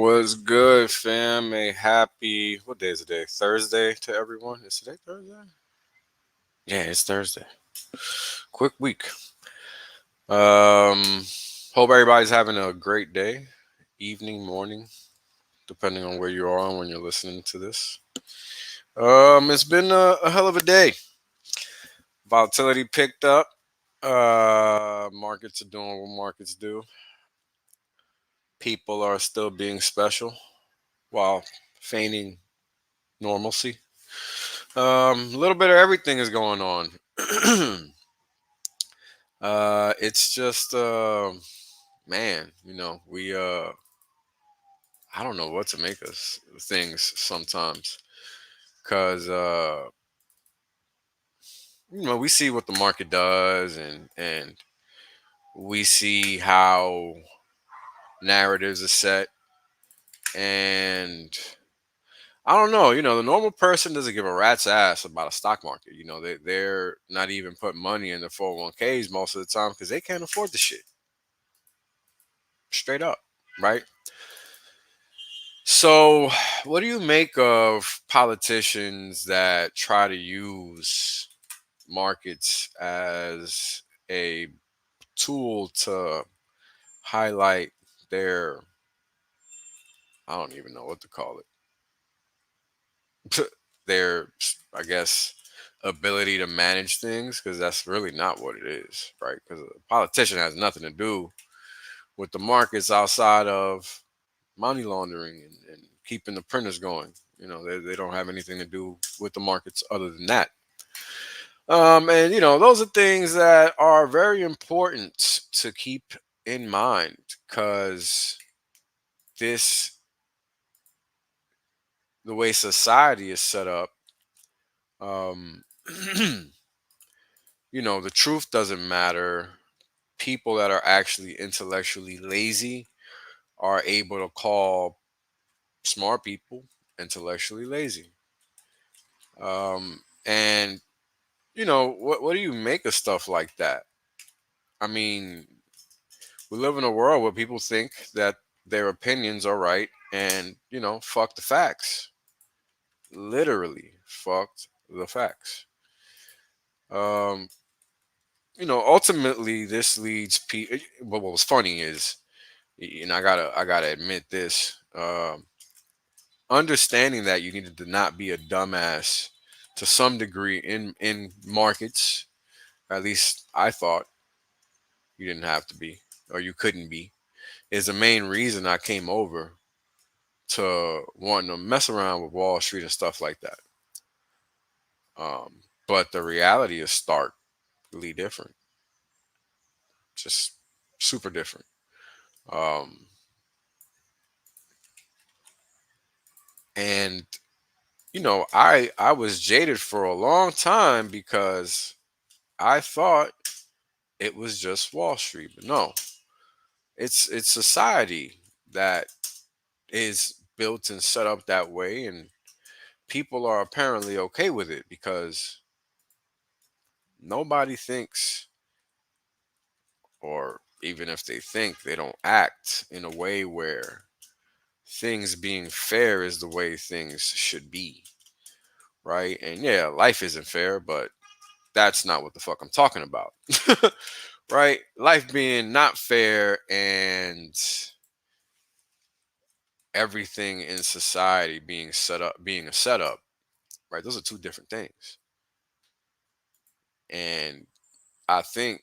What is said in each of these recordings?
Was good, fam? A happy, what day is it today? Thursday to everyone. Is today Thursday? Yeah, it's Thursday. Quick week. Um, Hope everybody's having a great day, evening, morning, depending on where you are and when you're listening to this. It's been a hell of a day. Volatility picked up. Markets are doing what markets do. People are still being special while feigning normalcy. A little bit of everything is going on. It's just, man, I don't know what to make of things sometimes, cause we see what the market does, and we see how narratives are set, and I don't know. The normal person doesn't give a rat's ass about a stock market. They're not even putting money in their 401ks most of the time because they can't afford the shit. Straight up, right? So, what do you make of politicians that try to use markets as a tool to highlight their, I don't even know what to call it, their, I guess, ability to manage things? Because that's really not what it is, right? Because a politician has nothing to do with the markets outside of money laundering and keeping the printers going. They don't have anything to do with the markets other than that. And those are things that are very important to keep in mind because this, the way society is set up, um, the truth doesn't matter. People that are actually intellectually lazy are able to call smart people intellectually lazy. And what do you make of stuff like that? I mean, we live in a world where people think that their opinions are right and, fuck the facts. Literally, fucked the facts. Um, Ultimately, this leads people. But what was funny is, I gotta admit this. Understanding that you needed to not be a dumbass to some degree in markets. At least I thought you didn't have to be, or you couldn't be, is the main reason I came over to wanting to mess around with Wall Street and stuff like that. Um, but the reality is starkly different, just super different. Um, and I was jaded for a long time because I thought it was just Wall Street, but no, it's society that is built and set up that way, and people are apparently okay with it because nobody thinks, or even if they think, they don't act in a way where things being fair is the way things should be, right? And yeah, life isn't fair, but that's not what the fuck I'm talking about. Right? Life being not fair and everything in society being set up, being a setup, right? Those are two different things. And I think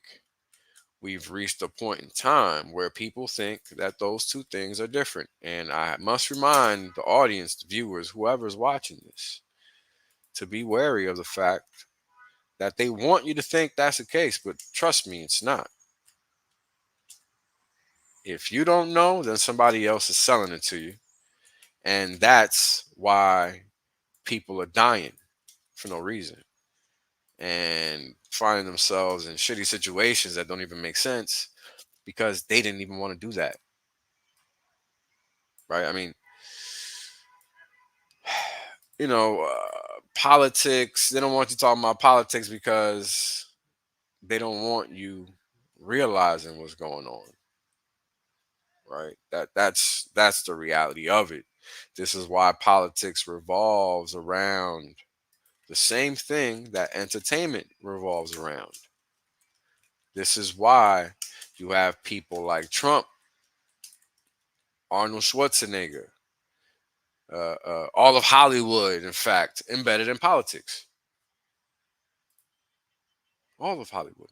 we've reached a point in time where people think that those two things are different. And I must remind the audience, the viewers, whoever's watching this, to be wary of the fact that they want you to think that's the case, but trust me, it's not. If you don't know, then somebody else is selling it to you. And that's why people are dying for no reason and finding themselves in shitty situations that don't even make sense because they didn't even want to do that. Right? I mean, politics, they don't want you talking about politics because they don't want you realizing what's going on. right? That's the reality of it. This is why politics revolves around the same thing that entertainment revolves around. This is why you have people like Trump, Arnold Schwarzenegger, all of Hollywood, in fact, embedded in politics. All of Hollywood.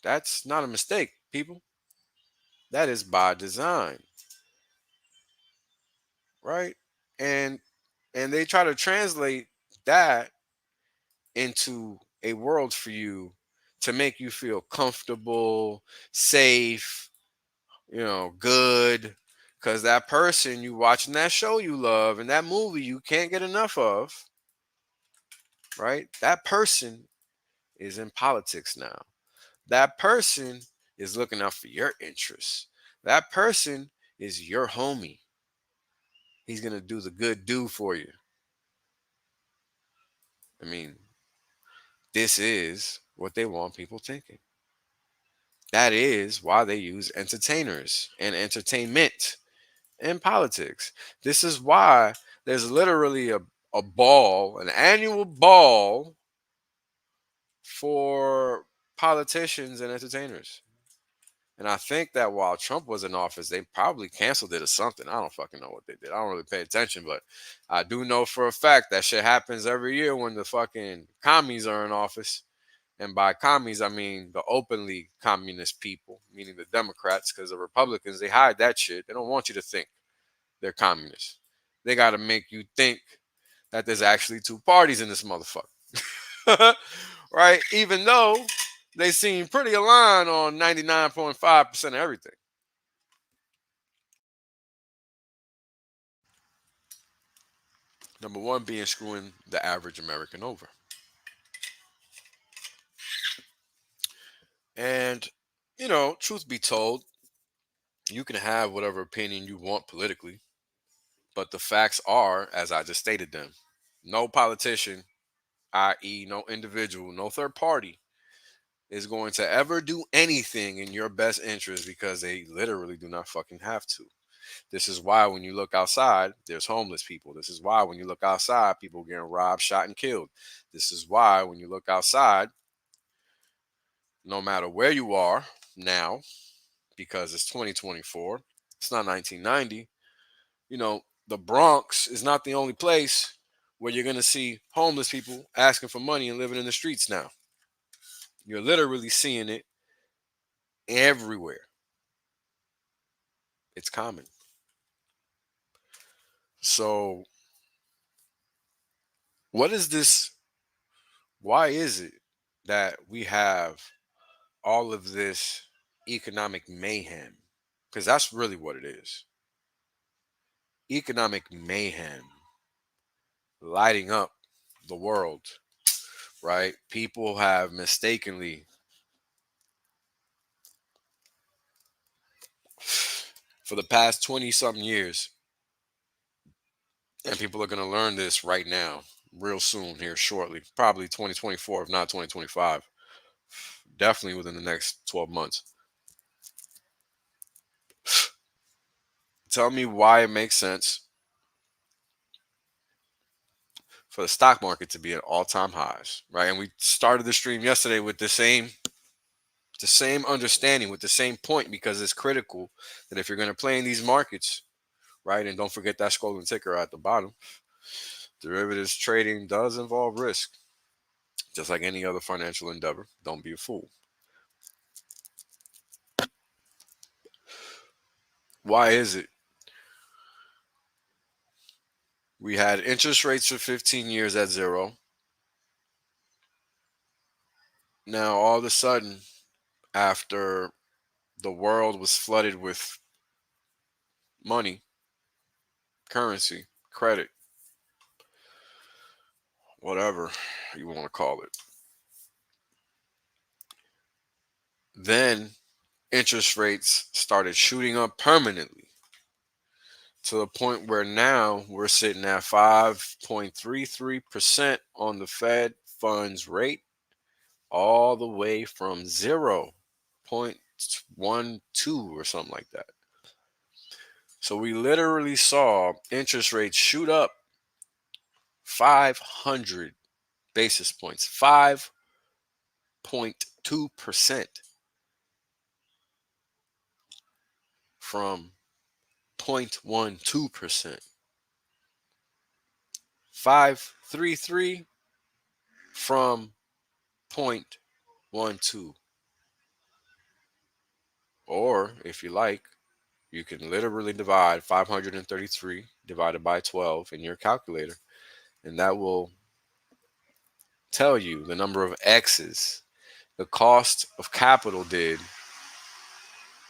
That's not a mistake, people. That is by design, right? And they try to translate that into a world for you to make you feel comfortable, safe, good. Because that person you watching that show you love and that movie you can't get enough of, right? That person is in politics now. That person is looking out for your interests. That person is your homie. He's going to do the good do for you. I mean, this is what they want people thinking. That is why they use entertainers and entertainment in politics. This is why there's literally a ball, an annual ball for politicians and entertainers. And I think that while Trump was in office, they probably canceled it or something. I don't fucking know what they did. I don't really pay attention, but I do know for a fact that shit happens every year when the fucking commies are in office. And by commies, I mean the openly communist people, meaning the Democrats, because the Republicans, they hide that shit. They don't want you to think they're communists. They got to make you think that there's actually two parties in this motherfucker. Right? Even though they seem pretty aligned on 99.5% of everything. Number one being screwing the average American over. And, truth be told, you can have whatever opinion you want politically, but the facts are, as I just stated them, no politician, i.e., no individual, no third party, is going to ever do anything in your best interest because they literally do not fucking have to. This is why when you look outside, there's homeless people. This is why when you look outside, people getting robbed, shot, and killed. This is why when you look outside, no matter where you are now, because it's 2024, it's not 1990, the Bronx is not the only place where you're going to see homeless people asking for money and living in the streets now. You're literally seeing it everywhere. It's common. So, what is this? Why is it that we have all of this economic mayhem? Because that's really what it is. Economic mayhem lighting up the world, right? People have mistakenly, for the past 20 something years, and people are going to learn this right now, real soon, here shortly, probably 2024, if not 2025, definitely within the next 12 months. Tell me why it makes sense for the stock market to be at all-time highs, right? And we started the stream yesterday with the same understanding, with the same point, because it's critical that if you're going to play in these markets, right, and don't forget that scrolling ticker at the bottom, derivatives trading does involve risk, just like any other financial endeavor. Don't be a fool. Why is it? We had interest rates for 15 years at zero. Now, all of a sudden, after the world was flooded with money, currency, credit, whatever you want to call it, then interest rates started shooting up permanently to the point where now we're sitting at 5.33% on the Fed funds rate, all the way from 0.12 or something like that. So we literally saw interest rates shoot up 500 basis points, 5.2% from 0.12%, 533 from 0.12. Or if you like, you can literally divide 533 divided by 12 in your calculator, and that will tell you the number of X's the cost of capital did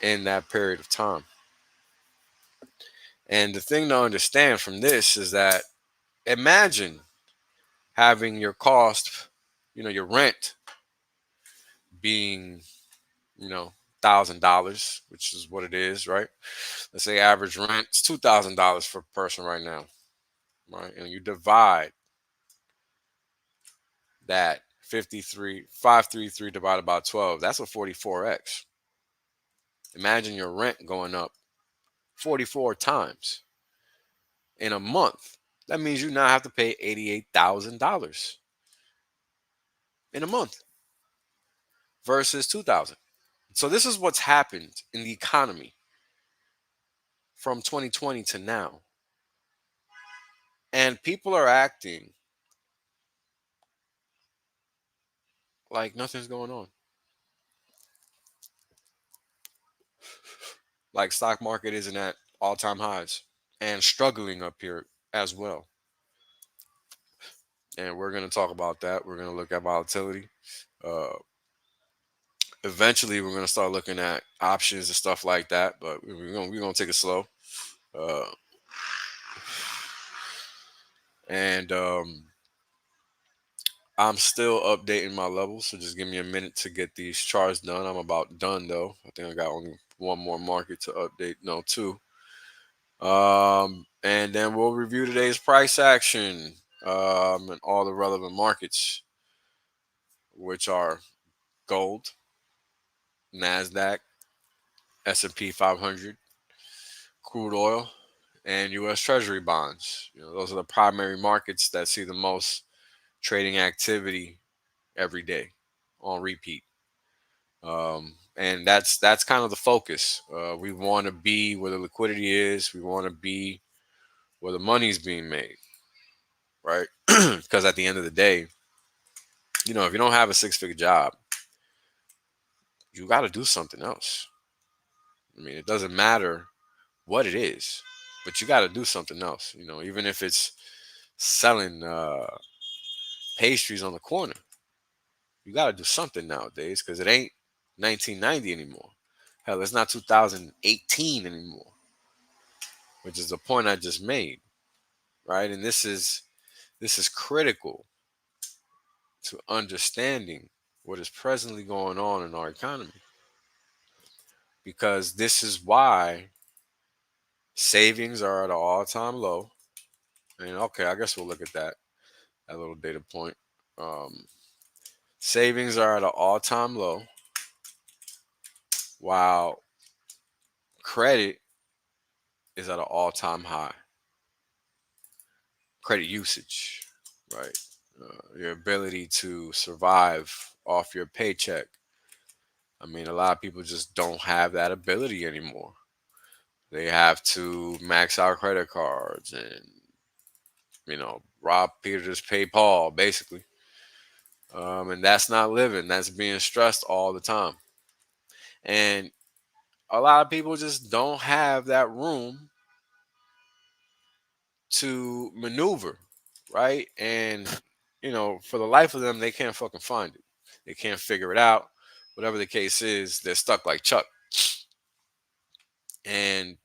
in that period of time. And the thing to understand from this is that imagine having your cost, your rent being, $1,000, which is what it is, right? Let's say average rent is $2,000 for a person right now, right? And you divide that 533 divided by 12, that's a 44x. Imagine your rent going up 44 times in a month. That means you now have to pay $88,000 in a month versus 2,000. So this is what's happened in the economy from 2020 to now. And people are acting like nothing's going on. Like stock market isn't at all-time highs and struggling up here as well. And we're going to talk about that. We're going to look at volatility. Uh, Eventually, we're going to start looking at options and stuff like that. But we're going to take it slow. Uh, and I'm still updating my levels, so just give me a minute to get these charts done. I'm about done though. I think I got only one more market to update. No, two. And then we'll review today's price action and all the relevant markets, which are gold, Nasdaq, S&P 500, crude oil, and U.S. Treasury bonds. Those are the primary markets that see the most trading activity every day on repeat. And that's kind of the focus. We want to be where the liquidity is. We want to be where the money's being made, right? Because at the end of the day, if you don't have a six-figure job, you got to do something else. I mean, it doesn't matter what it is, but you got to do something else. Even if it's selling pastries on the corner, you got to do something nowadays because it ain't 1990 anymore. Hell, it's not 2018 anymore, which is the point I just made, right? And this is critical to understanding what is presently going on in our economy, because this is why savings are at an all-time low. And okay, I guess we'll look at that little data point. Um, Savings are at an all-time low, while credit is at an all-time high. Credit usage, right? Your ability to survive off your paycheck. I mean, a lot of people just don't have that ability anymore. They have to max out credit cards and, rob Peter to pay Paul, basically. And that's not living. That's being stressed all the time. And a lot of people just don't have that room to maneuver, right? And, for the life of them, they can't fucking find it. They can't figure it out. Whatever the case is, they're stuck like Chuck. And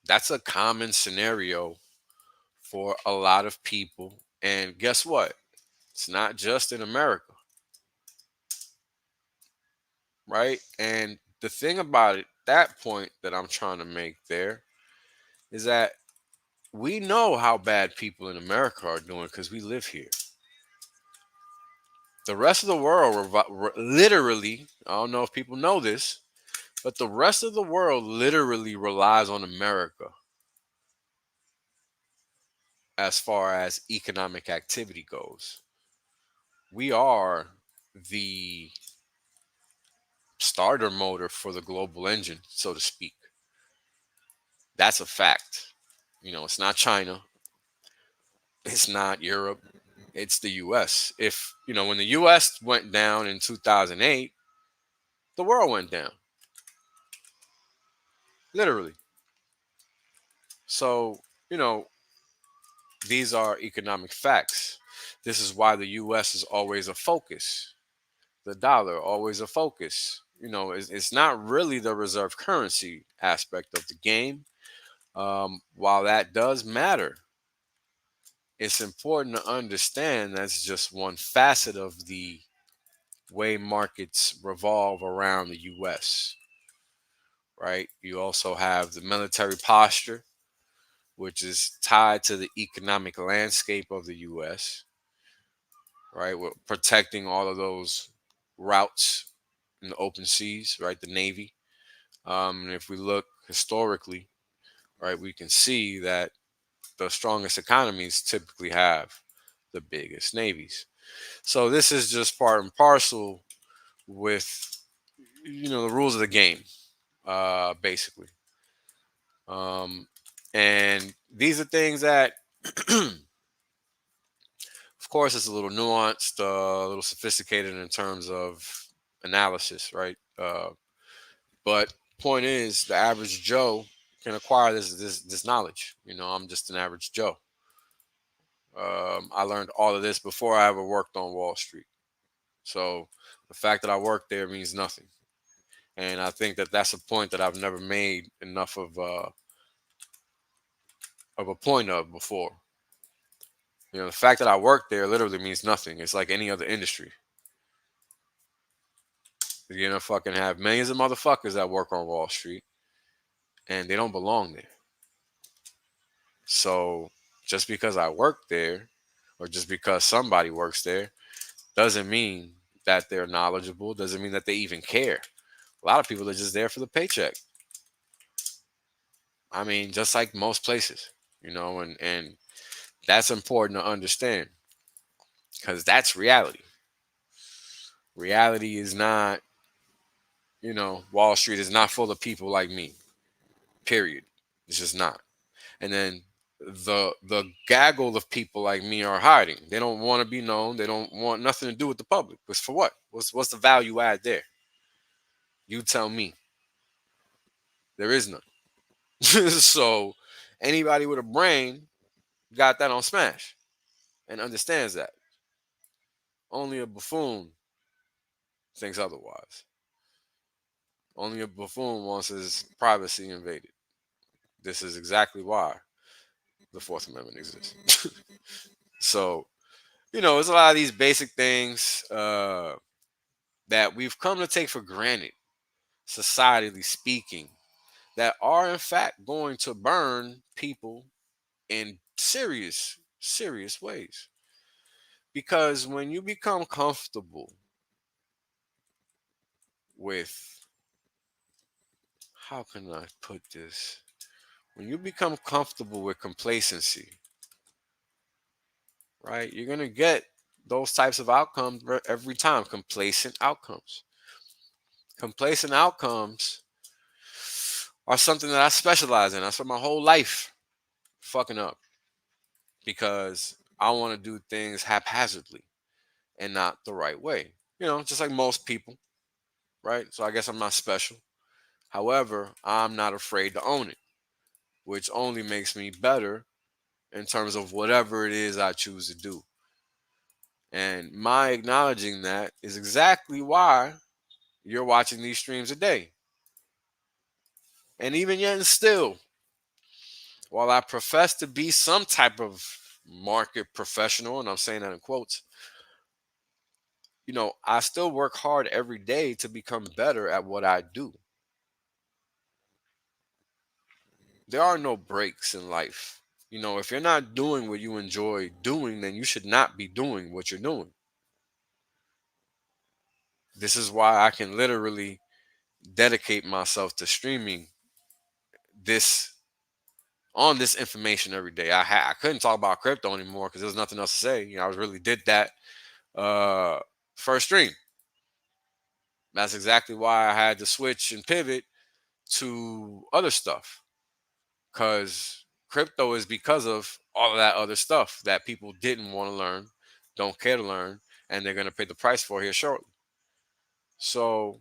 that's a common scenario for a lot of people. And guess what? It's not just in America, right? And the thing about it, that point that I'm trying to make there, is that we know how bad people in America are doing because we live here. The rest of the world, literally, I don't know if people know this, but the rest of the world literally relies on America as far as economic activity goes. We are the starter motor for the global engine, so to speak. That's a fact. It's not China, it's not Europe, it's the US. When the US went down in 2008, the world went down, literally. So, you know, these are economic facts. This is why the US is always a focus. The dollar, always a focus. It's not really the reserve currency aspect of the game. While that does matter, it's important to understand that's just one facet of the way markets revolve around the US, right? You also have the military posture, which is tied to the economic landscape of the US, right? We're protecting all of those routes in the open seas, right? The Navy. And if we look historically, right, we can see that the strongest economies typically have the biggest navies. So this is just part and parcel with the rules of the game, basically. And these are things that, of course, it's a little nuanced, a little sophisticated in terms of analysis, right? But point is, the average Joe can acquire this knowledge. I'm just an average Joe. I learned all of this before I ever worked on Wall Street. So the fact that I worked there means nothing. And I think that that's a point that I've never made enough of a point of before. The fact that I worked there literally means nothing. It's like any other industry. You're gonna fucking have millions of motherfuckers that work on Wall Street, and they don't belong there. So just because I work there, or just because somebody works there, doesn't mean that they're knowledgeable. Doesn't mean that they even care. A lot of people are just there for the paycheck. I mean, just like most places, and that's important to understand because that's reality. Reality is not, Wall Street is not full of people like me. Period. It's just not. And then the gaggle of people like me are hiding. They don't want to be known. They don't want nothing to do with the public. But for what? What's the value add there? You tell me. There is none. So anybody with a brain got that on smash and understands that. Only a buffoon thinks otherwise. Only a buffoon wants his privacy invaded. This is exactly why the Fourth Amendment exists. So, it's a lot of these basic things that we've come to take for granted, societally speaking, that are in fact going to burn people in serious, serious ways. Because when you become comfortable with, how can I put this? When you become comfortable with complacency, right, you're going to get those types of outcomes every time. Complacent outcomes. Complacent outcomes are something that I specialize in. I spent my whole life fucking up because I want to do things haphazardly and not the right way. Just like most people, right? So I guess I'm not special. However, I'm not afraid to own it, which only makes me better in terms of whatever it is I choose to do. And my acknowledging that is exactly why you're watching these streams today. And even yet and still, while I profess to be some type of market professional, and I'm saying that in quotes, I still work hard every day to become better at what I do. There are no breaks in life. If you're not doing what you enjoy doing, then you should not be doing what you're doing. This is why I can literally dedicate myself to streaming this on this information every day. I couldn't talk about crypto anymore because there was nothing else to say. I really did that uh, first stream. That's exactly why I had to switch and pivot to other stuff, because crypto is because of all of that other stuff that people didn't want to learn, don't care to learn, and they're going to pay the price for here shortly. So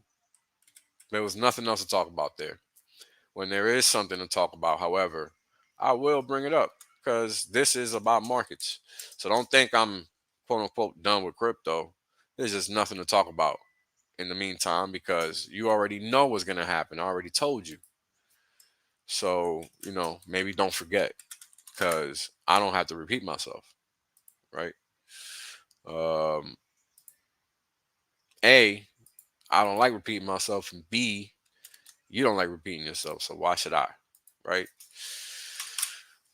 there was nothing else to talk about there. When there is something to talk about, however, I will bring it up because this is about markets. So don't think I'm quote unquote done with crypto. There's just nothing to talk about in the meantime because you already know what's going to happen. I already told you. So, maybe don't forget because I don't have to repeat myself, right? Um, A, I don't like repeating myself, and B, you don't like repeating yourself. So why should I, right?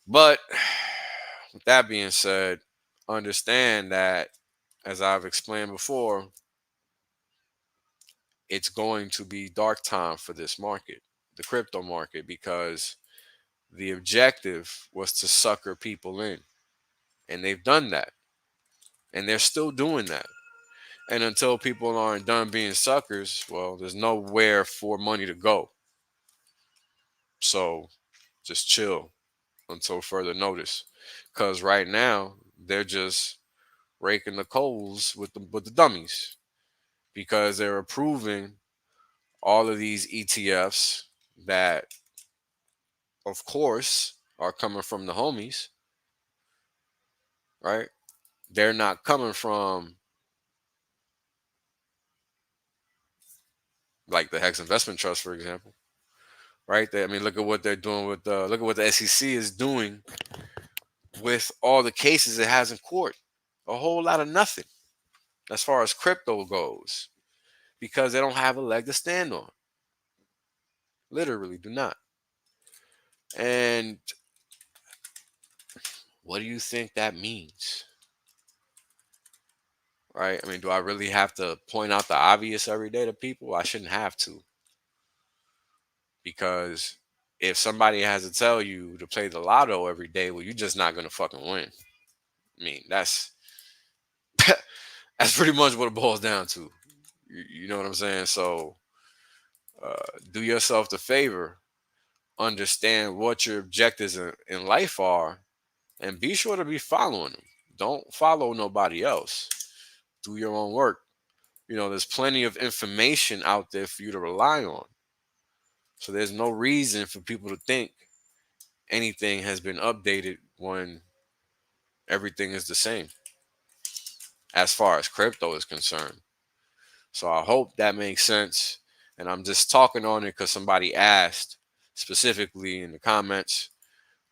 But with that being said, understand that, as I've explained before, it's going to be dark time for this market, the crypto market, because the objective was to sucker people in. And they've done that. And they're still doing that. And until people aren't done being suckers, well, there's nowhere for money to go. So just chill until further notice. Because right now, they're just raking the coals with the dummies because they're approving all of these ETFs that, of course, are coming from the homies, right? They're not coming from like the Hex Investment Trust, for example, right? Look at what they're doing look at what the SEC is doing with all the cases it has in court. A whole lot of nothing as far as crypto goes because they don't have a leg to stand on. Literally do not. And what do you think that means? Right? Do I really have to point out the obvious every day to people? I shouldn't have to. Because if somebody has to tell you to play the lotto every day, well, you're just not gonna fucking win. That's that's pretty much what it boils down to. You know what I'm saying? So do yourself the favor, understand what your objectives in life are, and be sure to be following them. Don't follow nobody else. Do your own work. There's plenty of information out there for you to rely on. So there's no reason for people to think anything has been updated when everything is the same as far as crypto is concerned. So I hope that makes sense. And I'm just talking on it because somebody asked specifically in the comments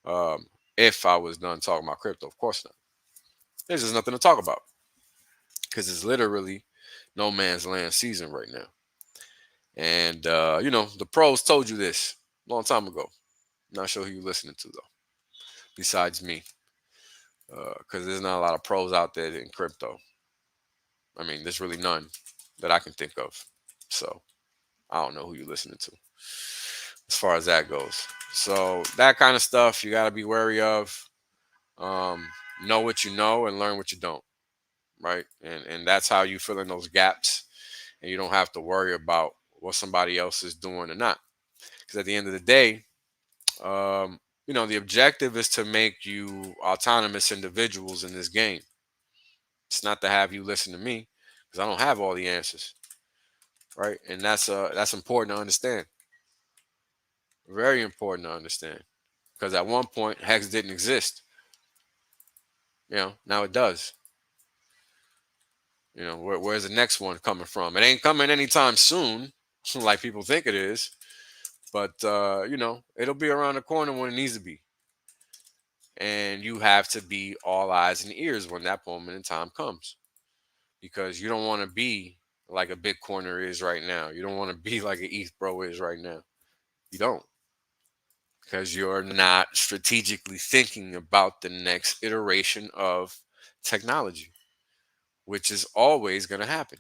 um, if I was done talking about crypto. Of course not. There's just nothing to talk about because it's literally no man's land season right now. And, the pros told you this a long time ago. Not sure who you're listening to, though, besides me. Because there's not a lot of pros out there in crypto. There's really none that I can think of. So I don't know who you're listening to as far as that goes. So that kind of stuff you got to be wary of. Um, know what you know and learn what you don't. Right. And that's how you fill in those gaps. And you don't have to worry about what somebody else is doing or not. Because at the end of the day, the objective is to make you autonomous individuals in this game. It's not to have you listen to me because I don't have all the answers, right? And that's important to understand. Very important to understand because at one point Hex didn't exist. Now it does. Where's the next one coming from? It ain't coming anytime soon, like people think it is. But it'll be around the corner when it needs to be. And you have to be all eyes and ears when that moment in time comes. Because you don't want to be like a Bitcoiner is right now. You don't want to be like an ETH bro is right now. You don't. Because you're not strategically thinking about the next iteration of technology, which is always going to happen.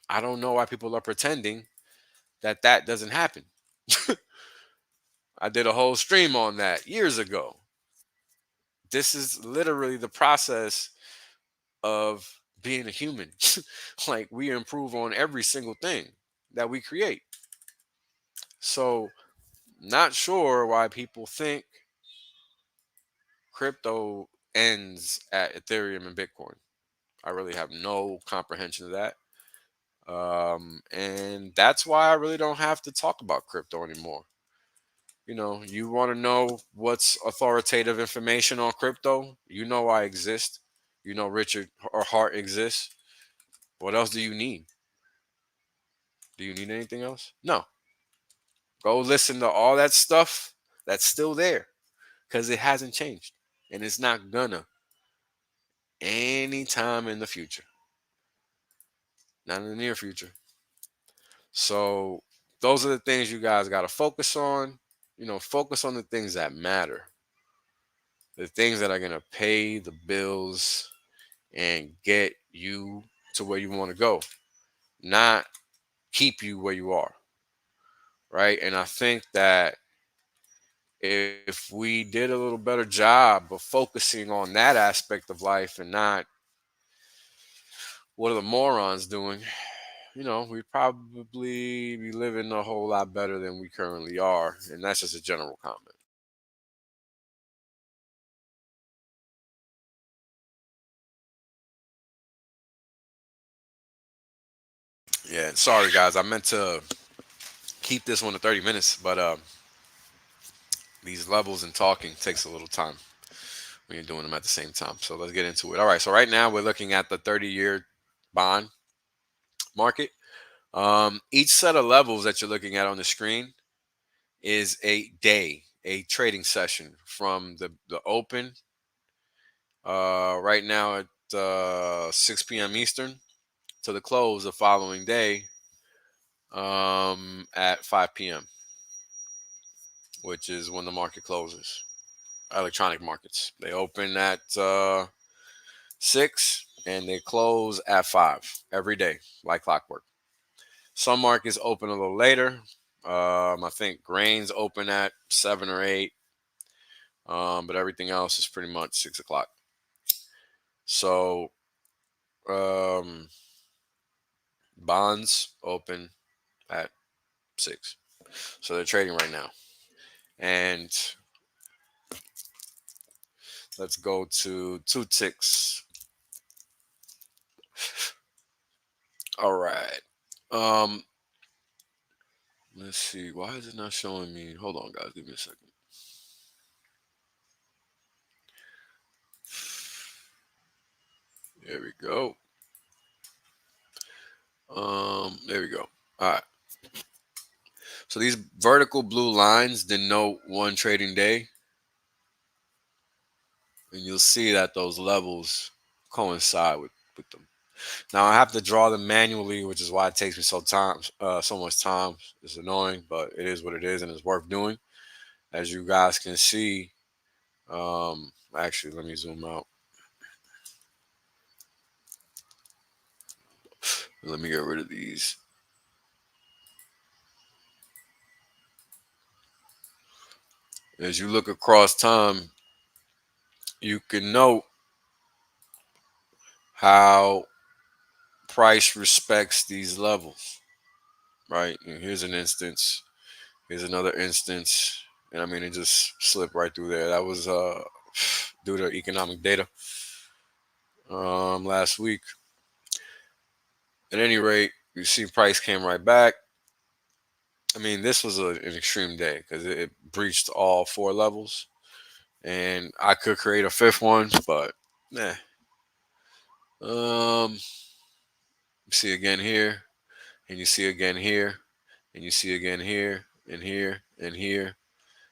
I don't know why people are pretending that doesn't happen. I did a whole stream on that years ago. This is literally the process of being a human. Like, we improve on every single thing that we create. So, not sure why people think crypto ends at Ethereum and Bitcoin. I really have no comprehension of that. And that's why I really don't have to talk about crypto anymore. You want to know what's authoritative information on crypto? You know I exist. You know Richard or Hart exists. What else do you need? Do you need anything else? No. Go listen to all that stuff that's still there because it hasn't changed. And it's not gonna anytime in the future. Not in the near future. So those are the things you guys got to focus on. Focus on the things that matter, the things that are going to pay the bills and get you to where you want to go, not keep you where you are. Right. And I think that if we did a little better job of focusing on that aspect of life and not what are the morons doing, we'd probably be living a whole lot better than we currently are. And that's just a general comment. Yeah, sorry guys. I meant to keep this one to 30 minutes, but these levels and talking takes a little time when you're doing them at the same time. So let's get into it. All right. So right now we're looking at the 30-year bond market. Each set of levels that you're looking at on the screen is a trading session from the open right now at 6 p.m. Eastern to the close the following day at 5 p.m., which is when the market closes. Electronic markets. They open at 6 and they close at 5 every day, like clockwork. Some markets open a little later. I think grains open at 7 or 8, but everything else is pretty much 6 o'clock. So um, bonds open at 6. So they're trading right now. And let's go to 2 ticks. All right. Um, let's see. Why is it not showing me? Hold on, guys. Give me a second. There we go. There we go. All right. So these vertical blue lines denote one trading day, and you'll see that those levels coincide with them. Now I have to draw them manually, which is why it takes me so much time. It's annoying, but it is what it is, and it's worth doing. As you guys can see, actually, let me zoom out. Let me get rid of these. As you look across time, you can note how price respects these levels, right? And here's an instance. Here's another instance. And I mean, it just slipped right through there. That was due to economic data last week. At any rate, you see price came right back. I mean, this was an extreme day because it breached all 4 levels. And I could create a fifth one, but nah. You see again here, and you see again here, and you see again here, and here, and here.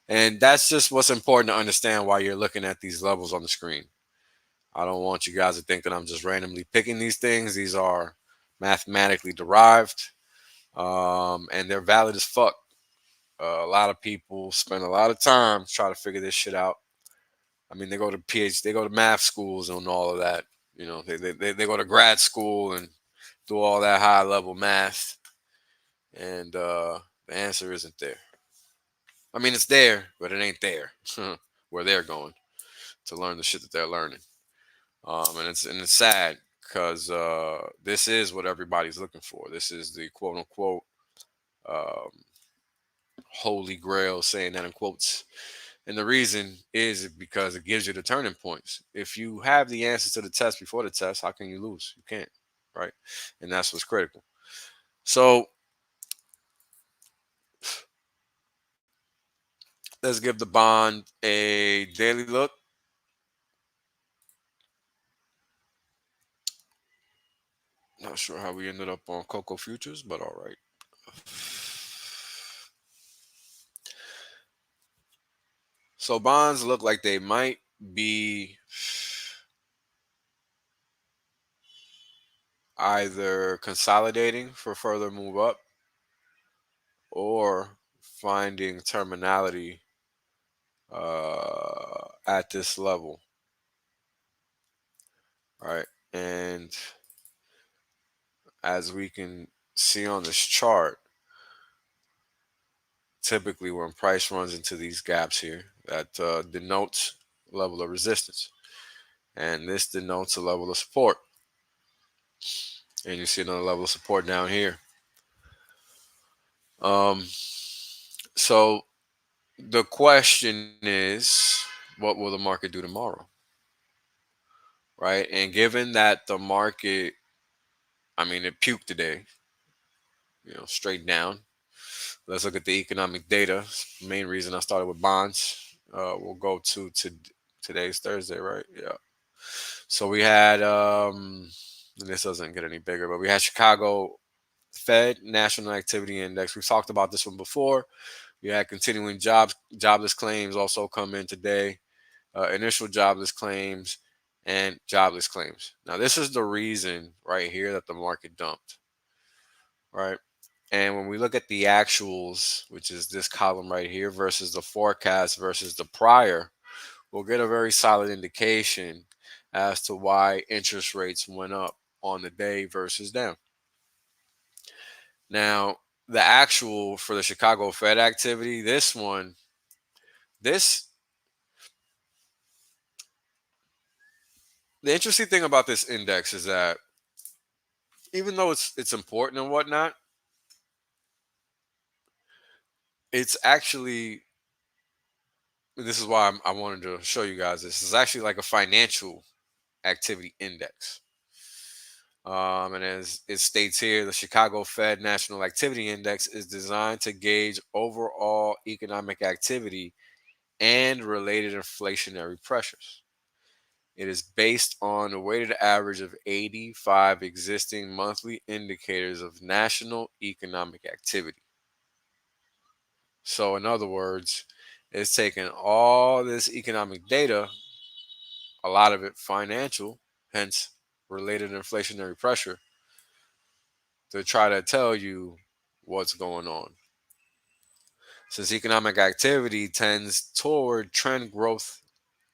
And that's just what's important to understand while you're looking at these levels on the screen. I don't want you guys to think that I'm just randomly picking these things. These are mathematically derived, and they're valid as fuck. A lot of people spend a lot of time trying to figure this shit out. I mean, they go to math schools and all of that. They go to grad school and do all that high level math, and the answer isn't there. I mean, it's there, but it ain't there where they're going to learn the shit that they're learning. And it's sad because this is what everybody's looking for. This is the quote unquote um, holy grail, saying that in quotes. And the reason is because it gives you the turning points. If you have the answers to the test before the test, how can you lose? You can't, right? And that's what's critical. So let's give the bond a daily look. Not sure how we ended up on Cocoa Futures, but all right. So bonds look like they might be either consolidating for further move up or finding terminality at this level, right? And as we can see on this chart, typically when price runs into these gaps here, that denotes level of resistance, and this denotes a level of support. And you see another level of support down here. So the question is, what will the market do tomorrow? Right? And given that the market, I mean, it puked today, straight down. Let's look at the economic data. Main reason I started with bonds. We'll go to today's Thursday, right? Yeah. So we had, and this doesn't get any bigger, but we had Chicago Fed National Activity Index. We've talked about this one before. We had continuing jobless claims also come in today. Initial jobless claims and jobless claims. Now, this is the reason right here that the market dumped, right? And when we look at the actuals, which is this column right here, versus the forecast versus the prior, we'll get a very solid indication as to why interest rates went up on the day versus down. Now, the actual for the Chicago Fed activity, this the interesting thing about this index is that even though it's important and whatnot, it's actually, this is why I wanted to show you guys this. It's actually like a financial activity index. And as it states here, the Chicago Fed National Activity Index is designed to gauge overall economic activity and related inflationary pressures. It is based on a weighted average of 85 existing monthly indicators of national economic activity. So, in other words, it's taking all this economic data, a lot of it financial, hence related inflationary pressure, to try to tell you what's going on. Since economic activity tends toward trend growth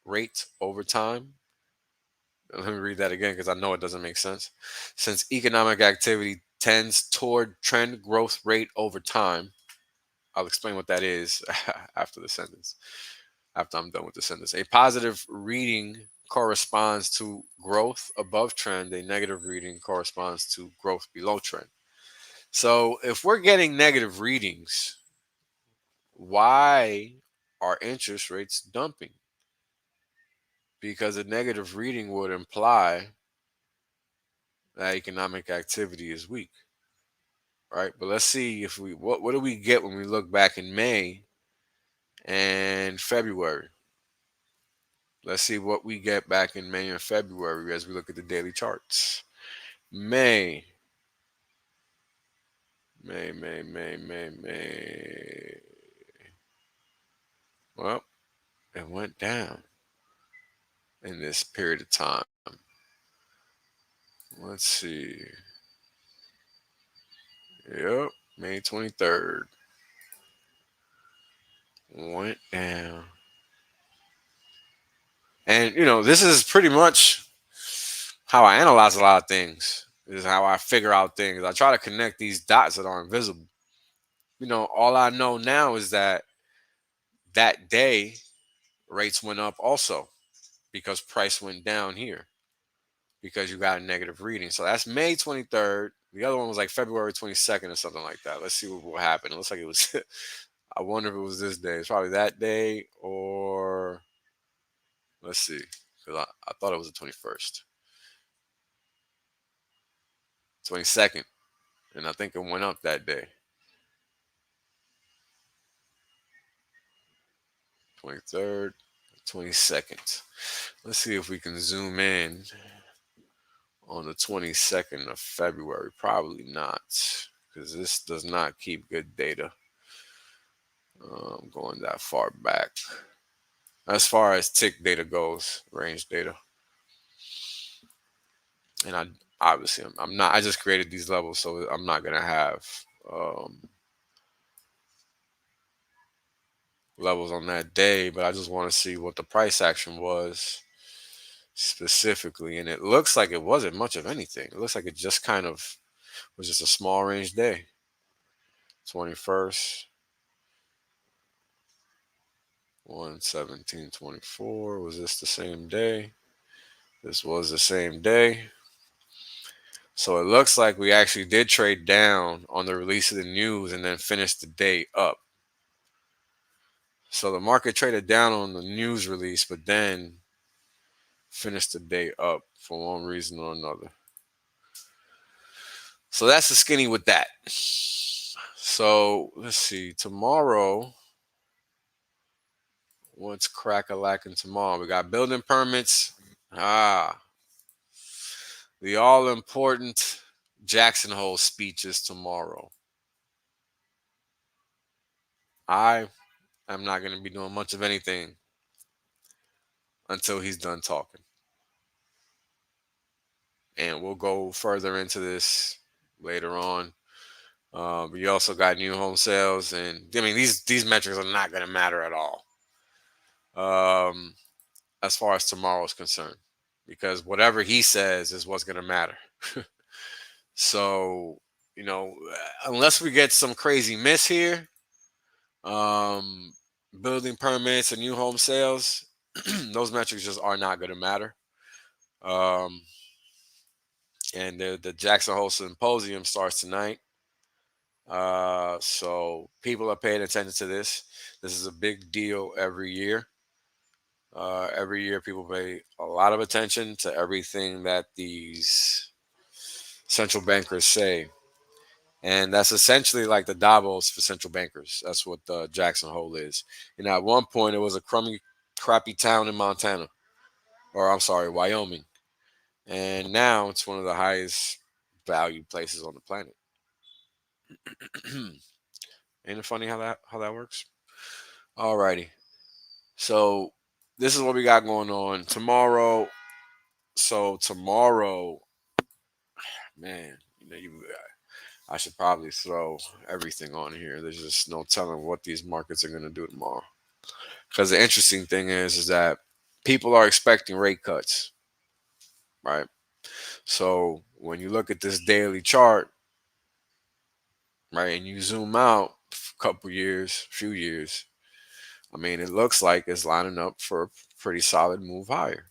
rate over time, let me read that again because I know it doesn't make sense. Since economic activity tends toward trend growth rate over time, I'll explain what that is after the sentence, after I'm done with the sentence. A positive reading corresponds to growth above trend, a negative reading corresponds to growth below trend. So if we're getting negative readings, why are interest rates dumping? Because a negative reading would imply that economic activity is weak, right? But let's see if we what do we get when we look back in May and February. Let's see what we get back in May and February as we look at the daily charts. May, May. Well, it went down in this period of time. Let's see. Yep, May 23rd. Went down. And, this is pretty much how I analyze a lot of things. This is how I figure out things. I try to connect these dots that are invisible. All I know now is that that day, rates went up also because price went down here because you got a negative reading. So that's May 23rd. The other one was like February 22nd or something like that. Let's see what happened. It looks like it was, I wonder if it was this day. It's probably that day or, let's see, because I thought it was the 21st, 22nd. And I think it went up that day. 23rd, 22nd. Let's see if we can zoom in on the 22nd of February. Probably not, because this does not keep good data going that far back. As far as tick data goes, range data. And obviously I'm not, I just created these levels, so I'm not going to have levels on that day, but I just want to see what the price action was specifically. And it looks like it wasn't much of anything. It looks like it just kind of was just a small range day. 21st, 1/17/24. Was this the same day? This was the same day. So it looks like we actually did trade down on the release of the news and then finished the day up. So the market traded down on the news release, but then finished the day up for one reason or another. So that's the skinny with that. So let's see. Tomorrow, what's crack-a-lacking tomorrow? We got building permits. The all-important Jackson Hole speeches tomorrow. I am not going to be doing much of anything until he's done talking. And we'll go further into this later on. But you also got new home sales, and I mean these metrics are not going to matter at all as far as tomorrow is concerned, because whatever he says is what's going to matter. So unless we get some crazy miss here, um, building permits and new home sales, those metrics just are not going to matter. Um, and the Jackson Hole Symposium starts tonight. So people are paying attention to this. This is a big deal every year. Every year, people pay a lot of attention to everything that these central bankers say. And that's essentially like the Davos for central bankers. That's what the Jackson Hole is. And at one point, it was a crappy town in Montana, or I'm sorry, Wyoming. And now it's one of the highest valued places on the planet. Ain't it funny how that works? Alrighty. So this is what we got going on tomorrow. So tomorrow, man, I should probably throw everything on here. There's just no telling what these markets are going to do tomorrow. Because the interesting thing is that people are expecting rate cuts, right? So when you look at this daily chart, right, and you zoom out a couple years, few years, I mean, it looks like it's lining up for a pretty solid move higher.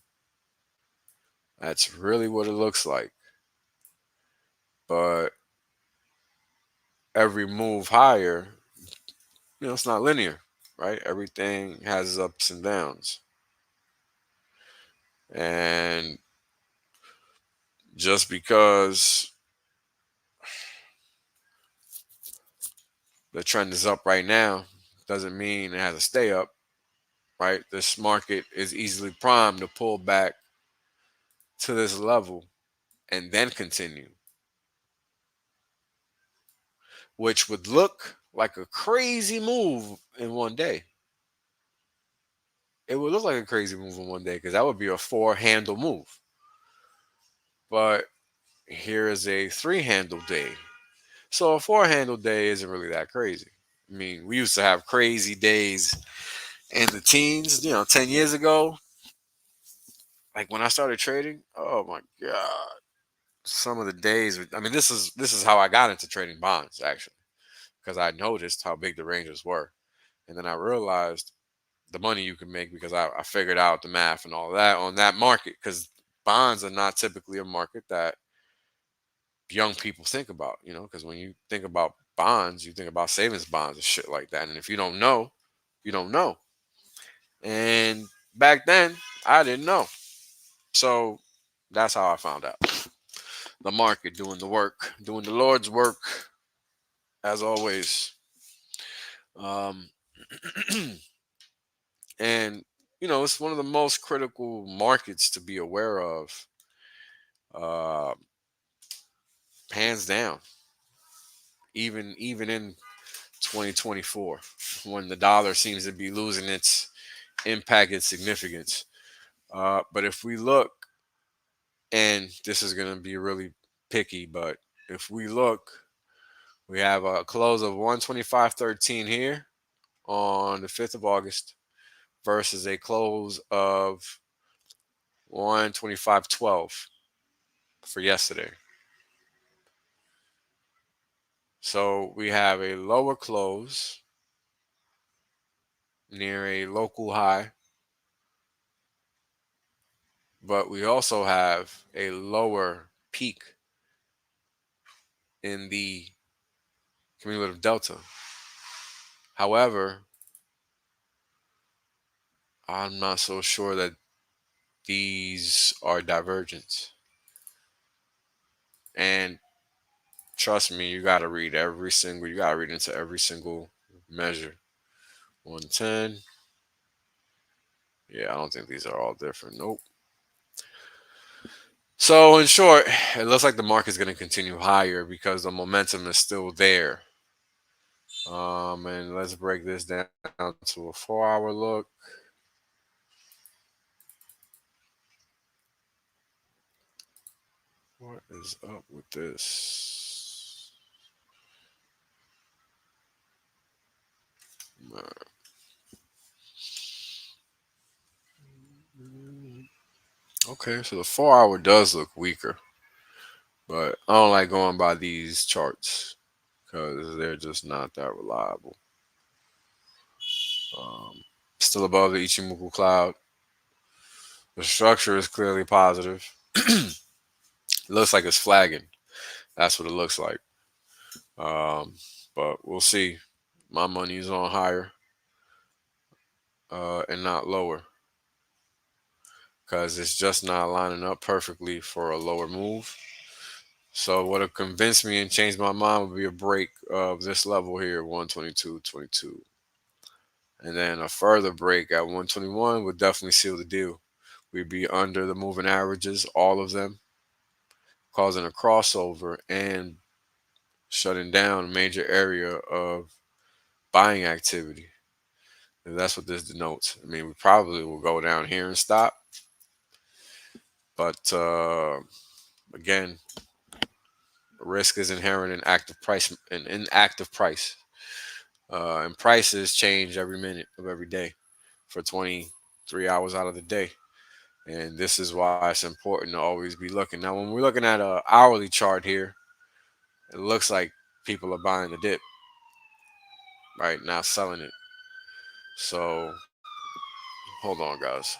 That's really what it looks like. But every move higher, it's not linear, right? Everything has ups and downs. And just because the trend is up right now doesn't mean it has to stay up, right? This market is easily primed to pull back to this level and then continue, which would look like a crazy move in one day. It would look like a crazy move in one day because that would be a four-handle move. But here is a three-handle day. So a four-handle day isn't really that crazy. I mean, we used to have crazy days in the teens, 10 years ago. Like when I started trading, oh my God. Some of the days, I mean, this is how I got into trading bonds, actually, because I noticed how big the ranges were. And then I realized the money you can make, because I figured out the math and all that on that market, because bonds are not typically a market that young people think about, because when you think about bonds, you think about savings bonds and shit like that. And if you don't know, you don't know. And back then, I didn't know. So that's how I found out. The market doing the work, doing the Lord's work, as always. Um, and, it's one of the most critical markets to be aware of, uh, hands down, even in 2024, when the dollar seems to be losing its impact and significance. But if we look, and this is going to be really picky, but if we look, we have a close of 125.13 here on the 5th of August versus a close of 125.12 for yesterday. So we have a lower close near a local high, but we also have a lower peak in the cumulative delta. However, I'm not so sure that these are divergent. And trust me, you gotta read into every single measure. 110. Yeah, I don't think these are all different. Nope. So in short, it looks like the market's gonna continue higher because the momentum is still there. And let's break this down to a 4 hour look. What is up with this? Okay, so the 4 hour does look weaker, but I don't like going by these charts because they're just not that reliable. Um, Still above the Ichimoku cloud. The structure is clearly positive. It looks like it's flagging. That's what it looks like. Um, but we'll see. My money is on higher, and not lower, because it's just not lining up perfectly for a lower move. So what have convinced me and changed my mind would be a break of this level here, 122.22. And then a further break at 121 would definitely seal the deal. We'd be under the moving averages, all of them, causing a crossover and shutting down a major area of buying activity. And that's what this denotes. I mean, we probably will go down here and stop. But again, risk is inherent in active price and inactive price. And prices change every minute of every day for 23 hours out of the day. And this is why it's important to always be looking. Now, when we're looking at a hourly chart here, it looks like people are buying the dip right now, selling it. So hold on, guys.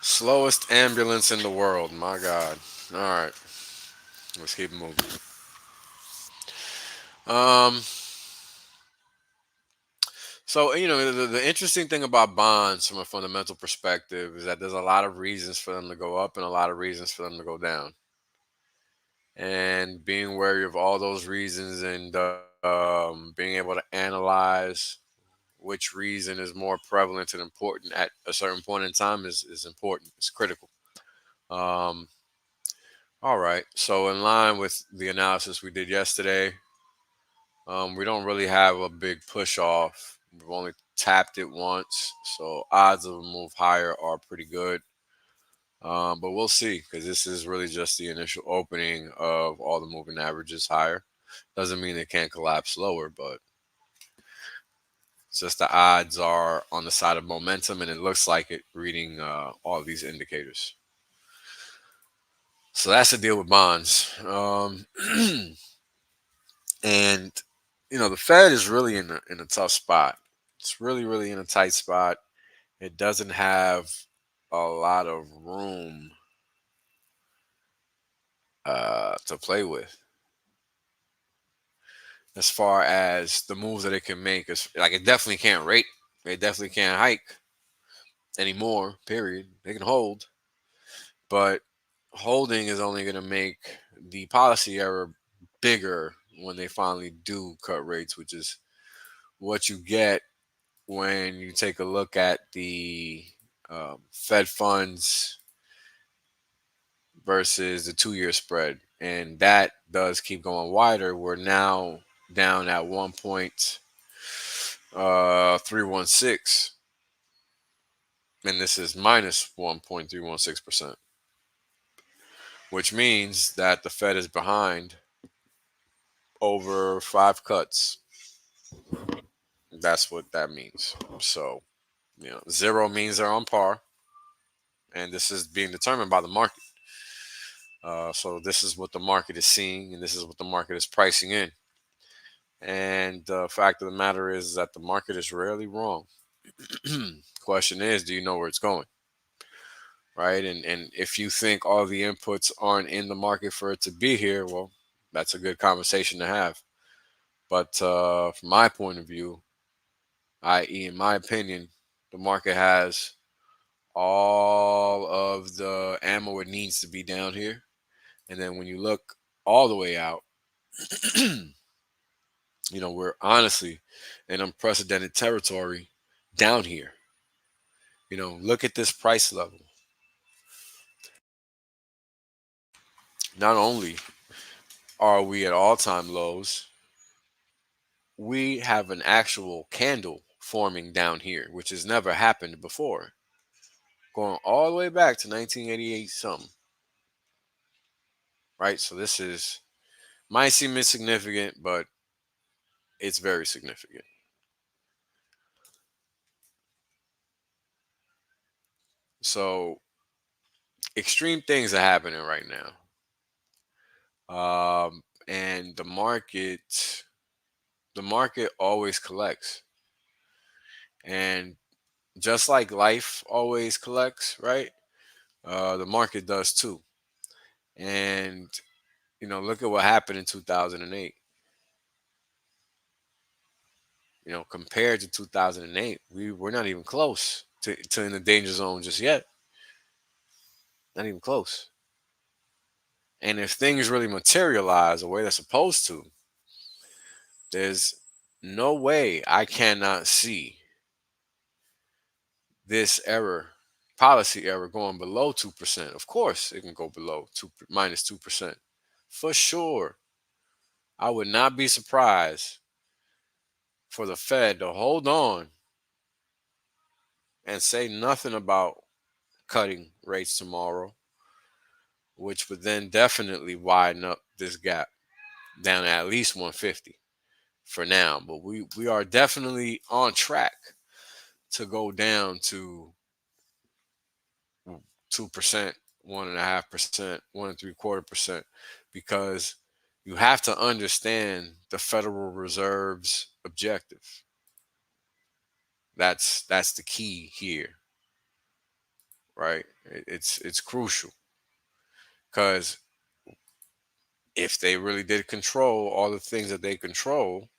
Slowest ambulance in the world. My God. All right, let's keep moving. Um, so the interesting thing about bonds from a fundamental perspective is that there's a lot of reasons for them to go up and a lot of reasons for them to go down. And being wary of all those reasons and being able to analyze which reason is more prevalent and important at a certain point in time is important. It's critical. Um, All right. So in line with the analysis we did yesterday, we don't really have a big push off. We've only tapped it once, so odds of a move higher are pretty good. But we'll see because this is really just the initial opening of all the moving averages higher. Doesn't mean it can't collapse lower, but it's just the odds are on the side of momentum, and it looks like it reading all of these indicators. So that's the deal with bonds. And the Fed is really in a tough spot. It's really in a tight spot. It doesn't have a lot of room to play with as far as the moves that it can make. It's like it definitely can't rate. It definitely can't hike anymore. Period. They can hold, but holding is only going to make the policy error bigger when they finally do cut rates, which is what you get when you take a look at the Fed funds versus the 2 year spread. And that does keep going wider. We're now down at 1.316, and this is minus 1.316%, which means that the Fed is behind over 5 cuts. That's what that means. So, zero means they're on par, and this is being determined by the market. So this is what the market is seeing, and this is what the market is pricing in. And the fact of the matter is that the market is rarely wrong. Question is, do you know where it's going? Right? And if you think all the inputs aren't in the market for it to be here, well, that's a good conversation to have. But from my point of view, i.e., in my opinion, the market has all of the ammo it needs to be down here. And then when you look all the way out, we're honestly in unprecedented territory down here. Look at this price level. Not only are we at all time lows, we have an actual candle forming down here, which has never happened before, going all the way back to 1988 something. Right? So this is might seem insignificant, but it's very significant. So extreme things are happening right now. And the market always collects. And just like life always collects, right? The market does too. And look at what happened in 2008. Compared to 2008, we're not even close to in the danger zone just yet. Not even close. And if things really materialize the way they're supposed to, there's no way I cannot see this policy error going below 2%. Of course, it can go below minus 2%. For sure. I would not be surprised for the Fed to hold on and say nothing about cutting rates tomorrow, which would then definitely widen up this gap down at least 150 for now. But we are definitely on track to go down to 2%, 1.5%, 1.75%, because you have to understand the Federal Reserve's objective. That's the key here, right? It's crucial because if they really did control all the things that they control,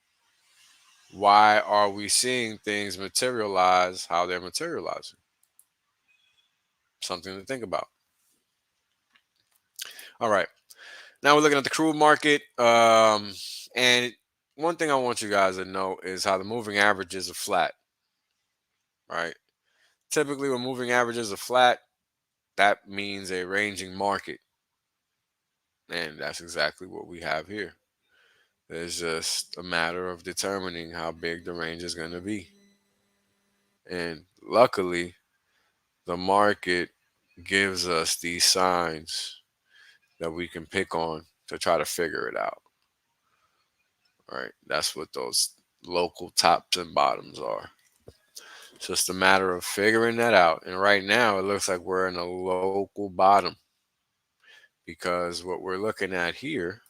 why are we seeing things materialize how they're materializing? Something to think about. All right. Now we're looking at the crude market. And one thing I want you guys to know is how the moving averages are flat, right? Typically, when moving averages are flat, that means a ranging market. And that's exactly what we have here. It's just a matter of determining how big the range is going to be. And luckily, the market gives us these signs that we can pick on to try to figure it out. Right? That's what those local tops and bottoms are. It's just a matter of figuring that out. And right now, it looks like we're in a local bottom because what we're looking at here,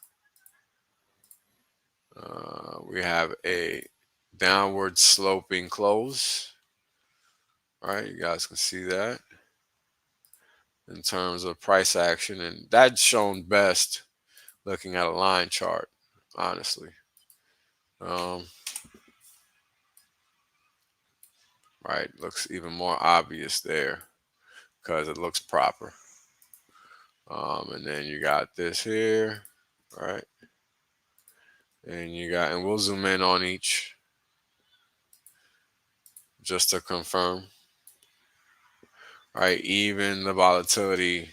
we have a downward sloping close. Right? You guys can see that in terms of price action. And that's shown best looking at a line chart, honestly. Um, right, looks even more obvious there because it looks proper. And then you got this here, right? And we'll zoom in on each just to confirm. Right, even the volatility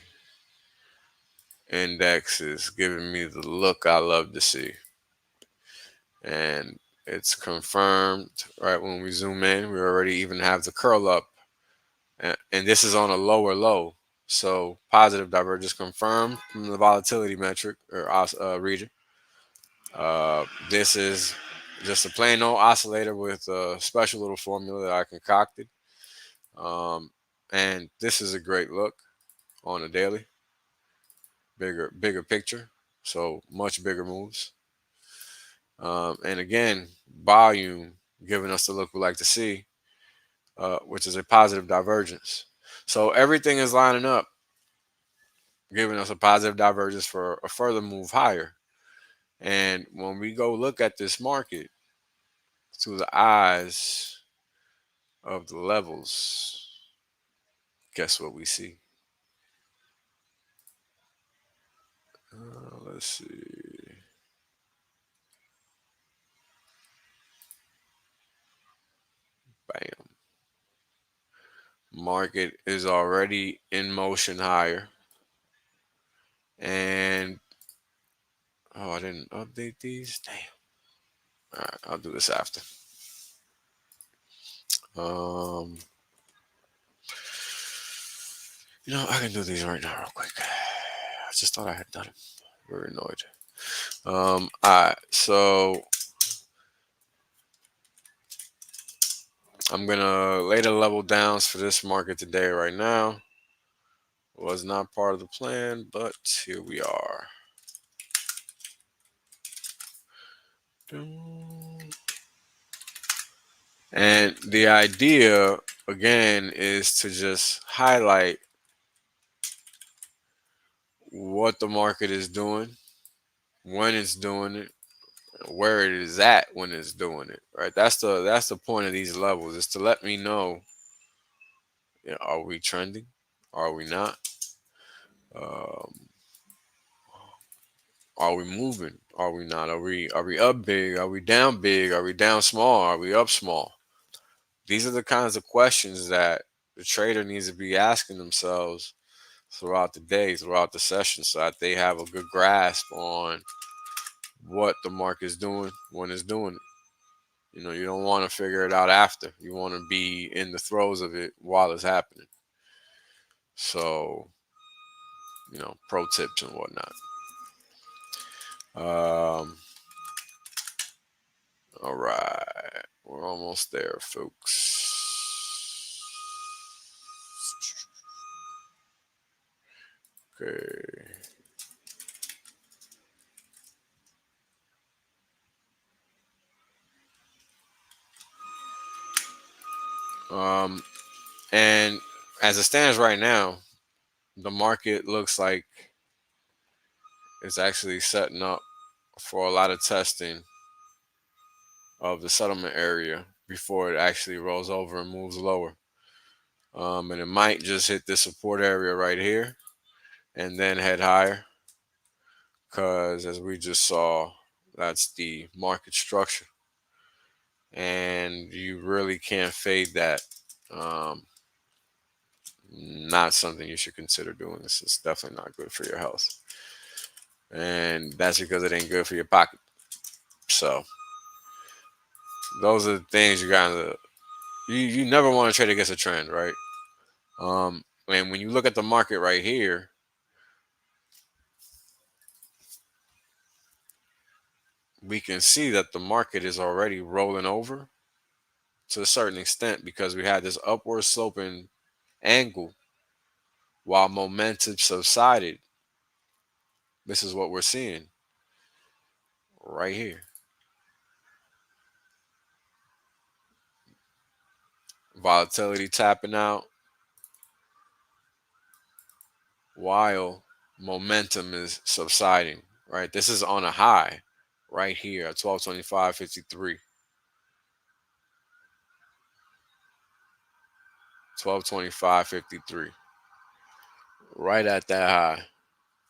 index is giving me the look I love to see. And it's confirmed, right? When we zoom in, we already even have the curl up. And this is on a lower low. So positive divergence confirmed from the volatility metric or region. This is just a plain old oscillator with a special little formula that I concocted. Um, and this is a great look on a daily, bigger picture. So much bigger moves. And again, volume giving us the look we like to see, which is a positive divergence. So everything is lining up, giving us a positive divergence for a further move higher. And when we go look at this market through the eyes of the levels, guess what we see? Let's see. Bam. Market is already in motion higher. And oh, I didn't update these. Damn. All right, I'll do this after. Um, I can do these right now, real quick. I just thought I had done it. Very annoyed. All right, so I'm gonna lay the level downs for this market today. Right now, was not part of the plan, but here we are. And the idea again is to just highlight what the market is doing, when it's doing it, where it is at when it's doing it. Right. That's the point of these levels, is to let me know, are we trending? Are we not? Um, are we moving? Are we not? Are we up big? Are we down big? Are we down small? Are we up small? These are the kinds of questions that the trader needs to be asking themselves throughout the day, throughout the session, so that they have a good grasp on what the market is doing when it's doing it. You don't want to figure it out after. You want to be in the throes of it while it's happening. So, pro tips and whatnot. Um, all right. We're almost there, folks. Okay. Um, and as it stands right now, the market looks like it's actually setting up for a lot of testing of the settlement area before it actually rolls over and moves lower. And it might just hit this support area right here and then head higher, because as we just saw, that's the market structure. And you really can't fade that. Um, Not something you should consider doing. This is definitely not good for your health. and that's because it ain't good for your pocket. So those are the things you gotta. You never want to trade against a trend, right? And when you look at the market right here, we can see that the market is already rolling over to a certain extent because we had this upward sloping angle while momentum subsided. This is what we're seeing right here. Volatility tapping out while momentum is subsiding, right? This is on a high right here at 1225.53. 1225.53. Right at that high.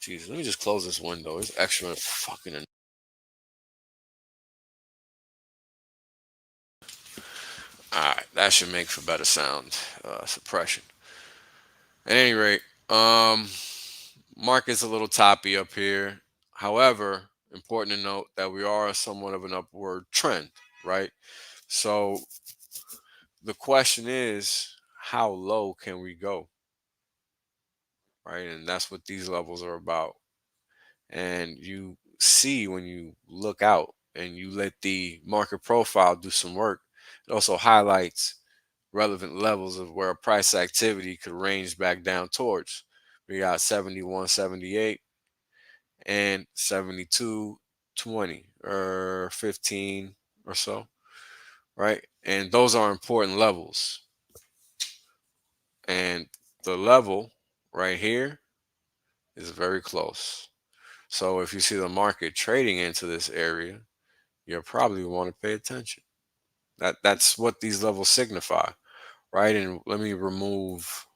Jeez, let me just close this window. It's extra fucking. All right, that should make for better sound suppression. At any rate, um, market's a little toppy up here. However, important to note that we are somewhat of an upward trend, right? So the question is, how low can we go, right? And that's what these levels are about. And you see when you look out and you let the market profile do some work, it also highlights relevant levels of where price activity could range back down towards. We got 71.78 and 72.20 or 15 or so, right? And those are important levels. And the level right here is very close. So if you see the market trading into this area, you'll probably want to pay attention. That's what these levels signify, right? And let me remove,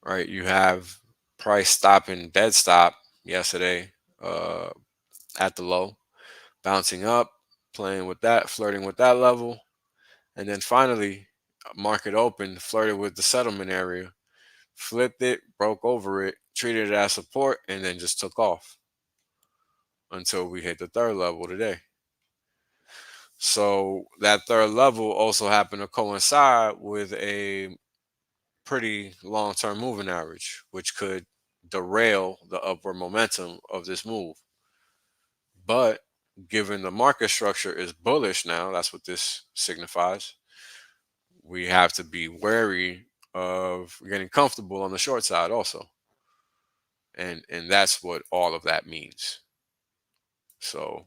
right? You have price stopping dead stop yesterday uh, at the low, bouncing up, playing with that, flirting with that level, and then finally market open, flirted with the settlement area, flipped it, broke over it, treated it as support, and then just took off until we hit the third level today. So that third level also happened to coincide with a pretty long-term moving average, which could derail the upward momentum of this move. But given the market structure is bullish now, that's what this signifies. We have to be wary of getting comfortable on the short side also. And that's what all of that means. So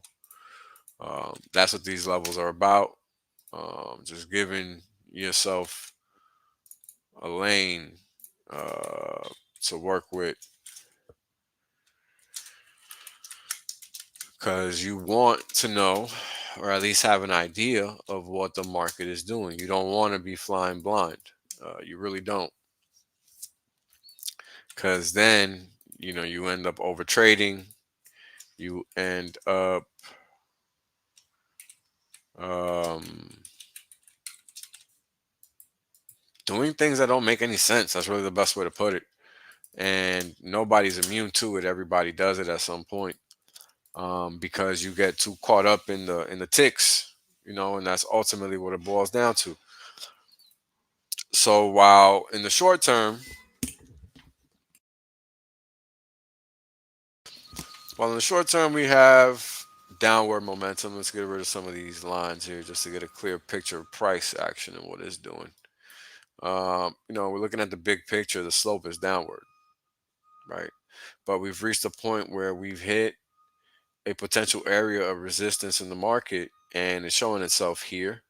that's what these levels are about. Just giving yourself a lane uh, to work with because you want to know or at least have an idea of what the market is doing. You don't want to be flying blind. You really don't, because then you end up over trading. You end up um, doing things that don't make any sense. That's really the best way to put it. And nobody's immune to it. Everybody does it at some point, because you get too caught up in the ticks, and that's ultimately what it boils down to. So while in the short term we have downward momentum, let's get rid of some of these lines here just to get a clear picture of price action and what it's doing. We're looking at the big picture. The slope is downward, right? But we've reached a point where we've hit a potential area of resistance in the market, and it's showing itself here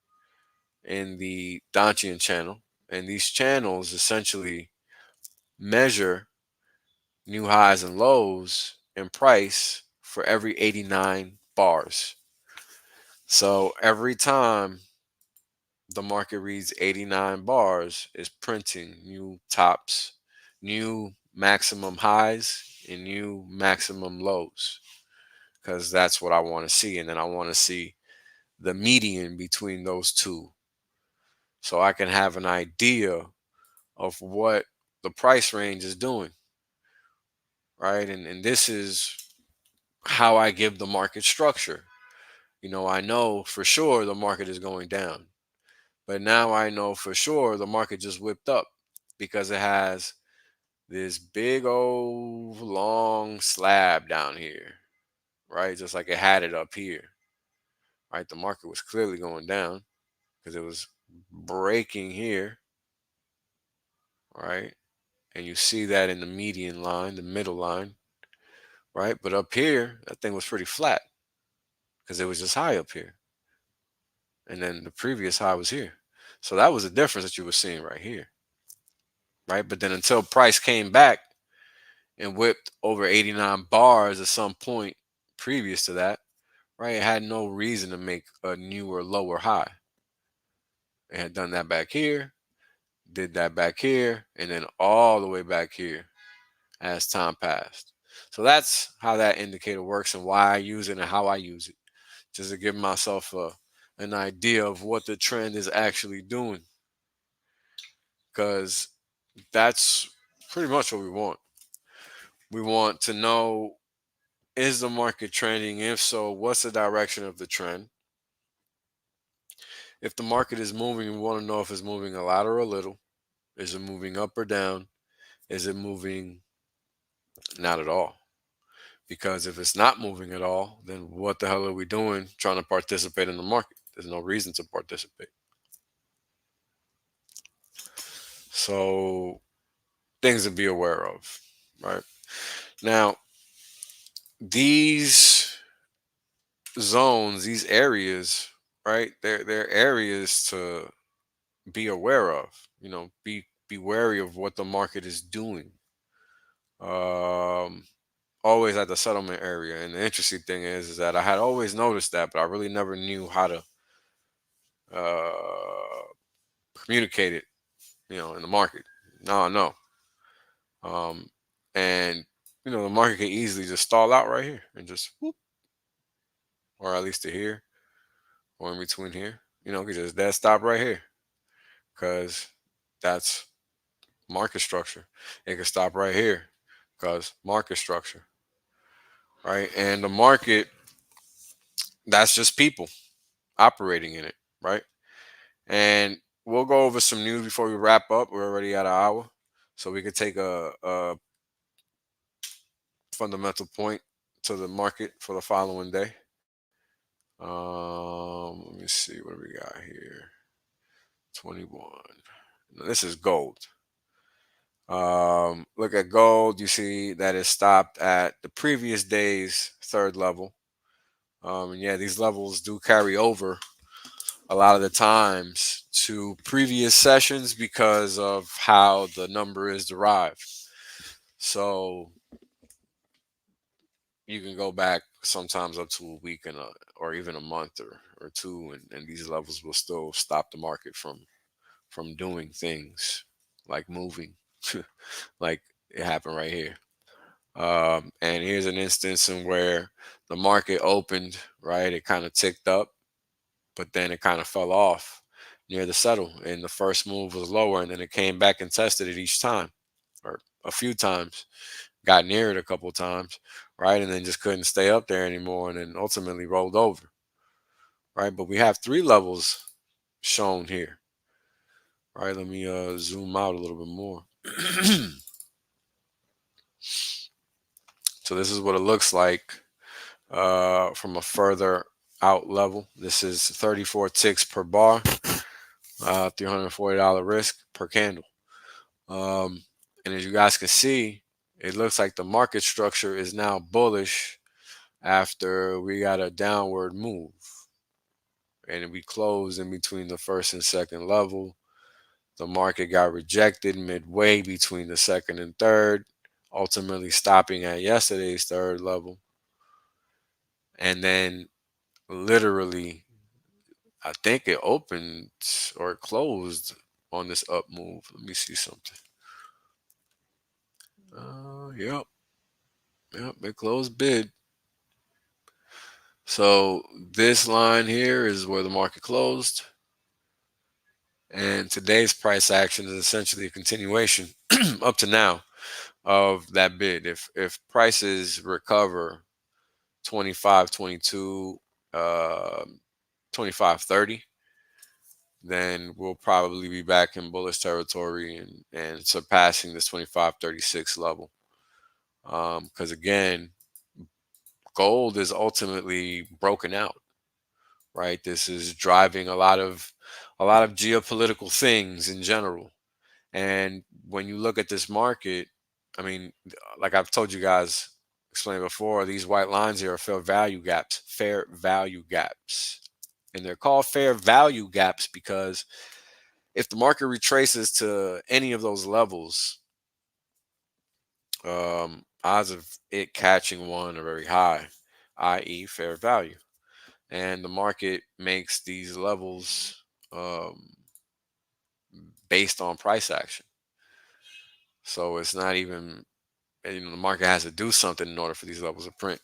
in the Donchian channel. And these channels essentially measure new highs and lows in price for every 89 bars. So every time the market reads 89 bars, is printing new tops, new maximum highs, and new maximum lows. Because that's what I want to see. And then I want to see the median between those two so I can have an idea of what the price range is doing. right? And this is how I give the market structure. I know for sure the market is going down, but now I know for sure the market just whipped up because it has this big old long slab down here, right? Just like it had it up here, right? The market was clearly going down because it was breaking here, right? And you see that in the median line, the middle line, right? But up here, that thing was pretty flat because it was just high up here. And then the previous high was here. So that was the difference that you were seeing right here, right? But then until price came back and whipped over 89 bars at some point previous to that, right? It had no reason to make a newer lower high. It had done that back here, did that back here, and then all the way back here as time passed. So that's how that indicator works and why I use it and how I use it, just to give myself an idea of what the trend is actually doing, because that's pretty much what we want. We want to know, is the market trending? If so, what's the direction of the trend? If the market is moving, we want to know if it's moving a lot or a little. Is it moving up or down? Is it moving not at all? Because if it's not moving at all, then what the hell are we doing trying to participate in the market? There's no reason to participate. So, things to be aware of, right? Now, these zones, these areas, right? They're areas to be aware of. Be wary of what the market is doing. Um, Always at the settlement area. And the interesting thing is that I had always noticed that, but I really never knew how to uh, communicate it, in the market. Now I know. Um, and the market can easily just stall out right here and just whoop, or at least to here, or in between here. Could just dead stop right here because that's market structure. It could stop right here because market structure, right? And the market, that's just people operating in it, right? And we'll go over some news before we wrap up. We're already at an hour, so we could take a fundamental point to the market for the following day. Let me see what do we got here. 21. Now, this is gold. Look at gold. You see that it stopped at the previous day's third level. And yeah, these levels do carry over a lot of the times to previous sessions because of how the number is derived. So you can go back sometimes up to a week or even a month or two, and these levels will still stop the market from doing things like moving, like it happened right here. And here's an instance in where the market opened, right? It kind of ticked up, but then it kind of fell off near the settle. And the first move was lower, and then it came back and tested it each time, or a few times, got near it a couple times, right? And then just couldn't stay up there anymore, and then ultimately rolled over, right? But we have three levels shown here, right? Let me zoom out a little bit more. So this is what it looks like from a further out level. This is 34 ticks per bar, $340 risk per candle. And as you guys can see, it looks like the market structure is now bullish after we got a downward move. And we closed in between the first and second level. The market got rejected midway between the second and third, ultimately stopping at yesterday's third level. And then literally, I think it opened or it closed on this up move. Let me see something. Yep, it closed bid. So this line here is where the market closed. And today's price action is essentially a continuation up to now of that bid. If prices recover 25, 22, 25, 30, then we'll probably be back in bullish territory and surpassing this 25.36 level. Because again, gold is ultimately broken out, right? This is driving a lot of geopolitical things in general. And when you look at this market, I mean, like I've told you guys, explained before, these white lines here are fair value gaps. And they're called fair value gaps because if the market retraces to any of those levels, odds of it catching one are very high, i.e., fair value. And the market makes these levels um, based on price action. So it's not even, the market has to do something in order for these levels to print.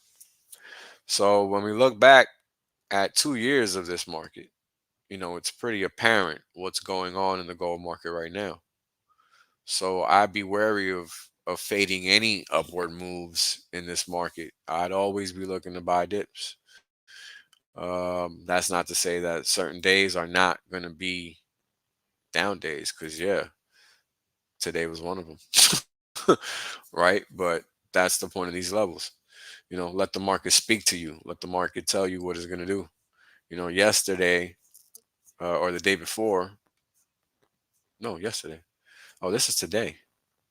So when we look back at 2 years of this market, it's pretty apparent what's going on in the gold market right now. So I'd be wary of fading any upward moves in this market. I'd always be looking to buy dips. That's not to say that certain days are not going to be down days, because yeah, today was one of them, right? But that's the point of these levels. Let the market speak to you. Let the market tell you what it's going to do. Yesterday or the day before. No, yesterday. Oh, this is today.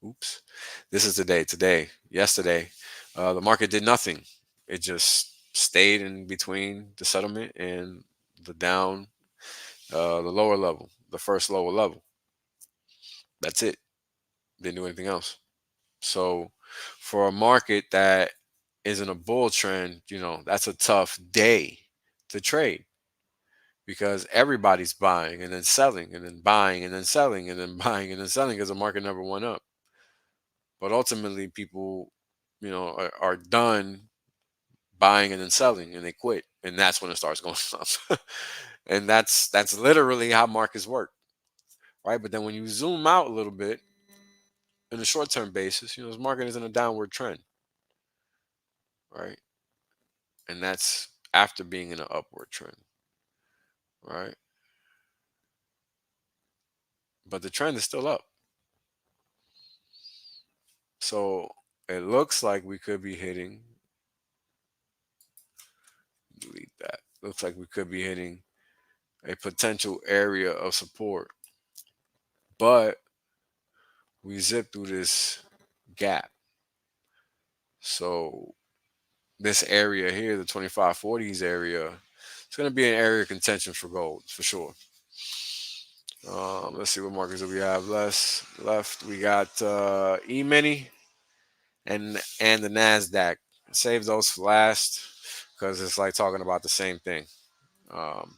Oops. This is today. Yesterday, the market did nothing. It just stayed in between the settlement and the down, the lower level, the first lower level. That's it. Didn't do anything else. So for a market that is in a bull trend, that's a tough day to trade because everybody's buying and then selling and then buying and then selling and then buying and then selling because the market never went up. But ultimately, people, are done buying and then selling and they quit, and that's when it starts going up. And that's literally how markets work, right? But then when you zoom out a little bit in a short-term basis, this market is in a downward trend, right? And that's after being in an upward trend, right? But the trend is still up. So it looks like we could be hitting, delete that. Looks like we could be hitting a potential area of support. But we zip through this gap. So this area here, the 2540s area, it's going to be an area of contention for gold for sure. Let's see what markets do we have left. We got E-mini and the Nasdaq. Save those for last because it's like talking about the same thing. Um,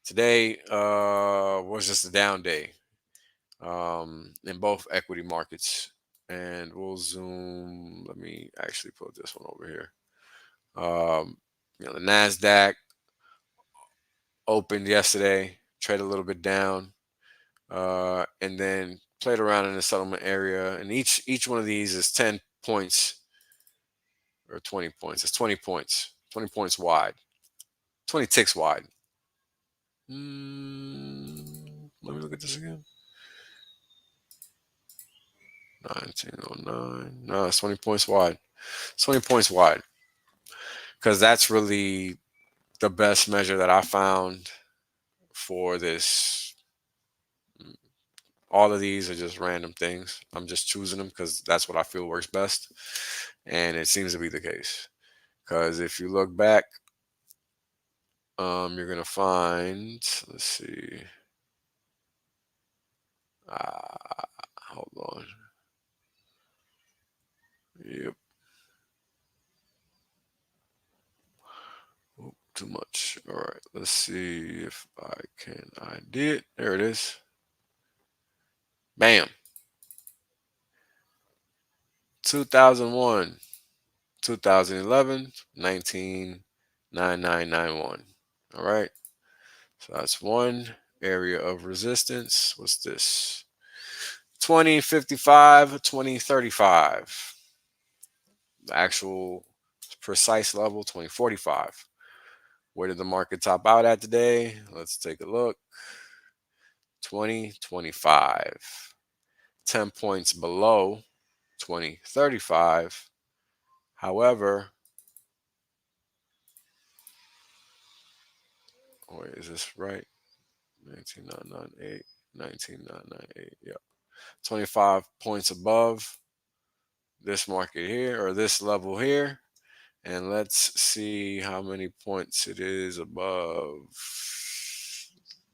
Today was just a down day in both equity markets. And we'll zoom. Let me actually put this one over here. The Nasdaq opened yesterday, traded a little bit down, and then played around in the settlement area. And each one of these is 10 points or 20 points. It's 20 points, 20 points wide, 20 ticks wide. Let me look at this again. 1909. No, it's 20 points wide. 20 points wide. Because that's really the best measure that I found for this. All of these are just random things. I'm just choosing them because that's what I feel works best. And it seems to be the case. Because if you look back, you're going to find, let's see. Hold on. Yep. Oop, too much. All right. Let's see if I can ID it. There it is. Bam. 2001, 2011, 199991. All right. So that's one area of resistance. What's this? 2055, 2035. The actual precise level, 2045. Where did the market top out at today? Let's take a look. 2025. 10 points below 2035. However, wait, is this right? 19998, 19998. Yep. 25 points above this market here, or this level here. And let's see how many points it is above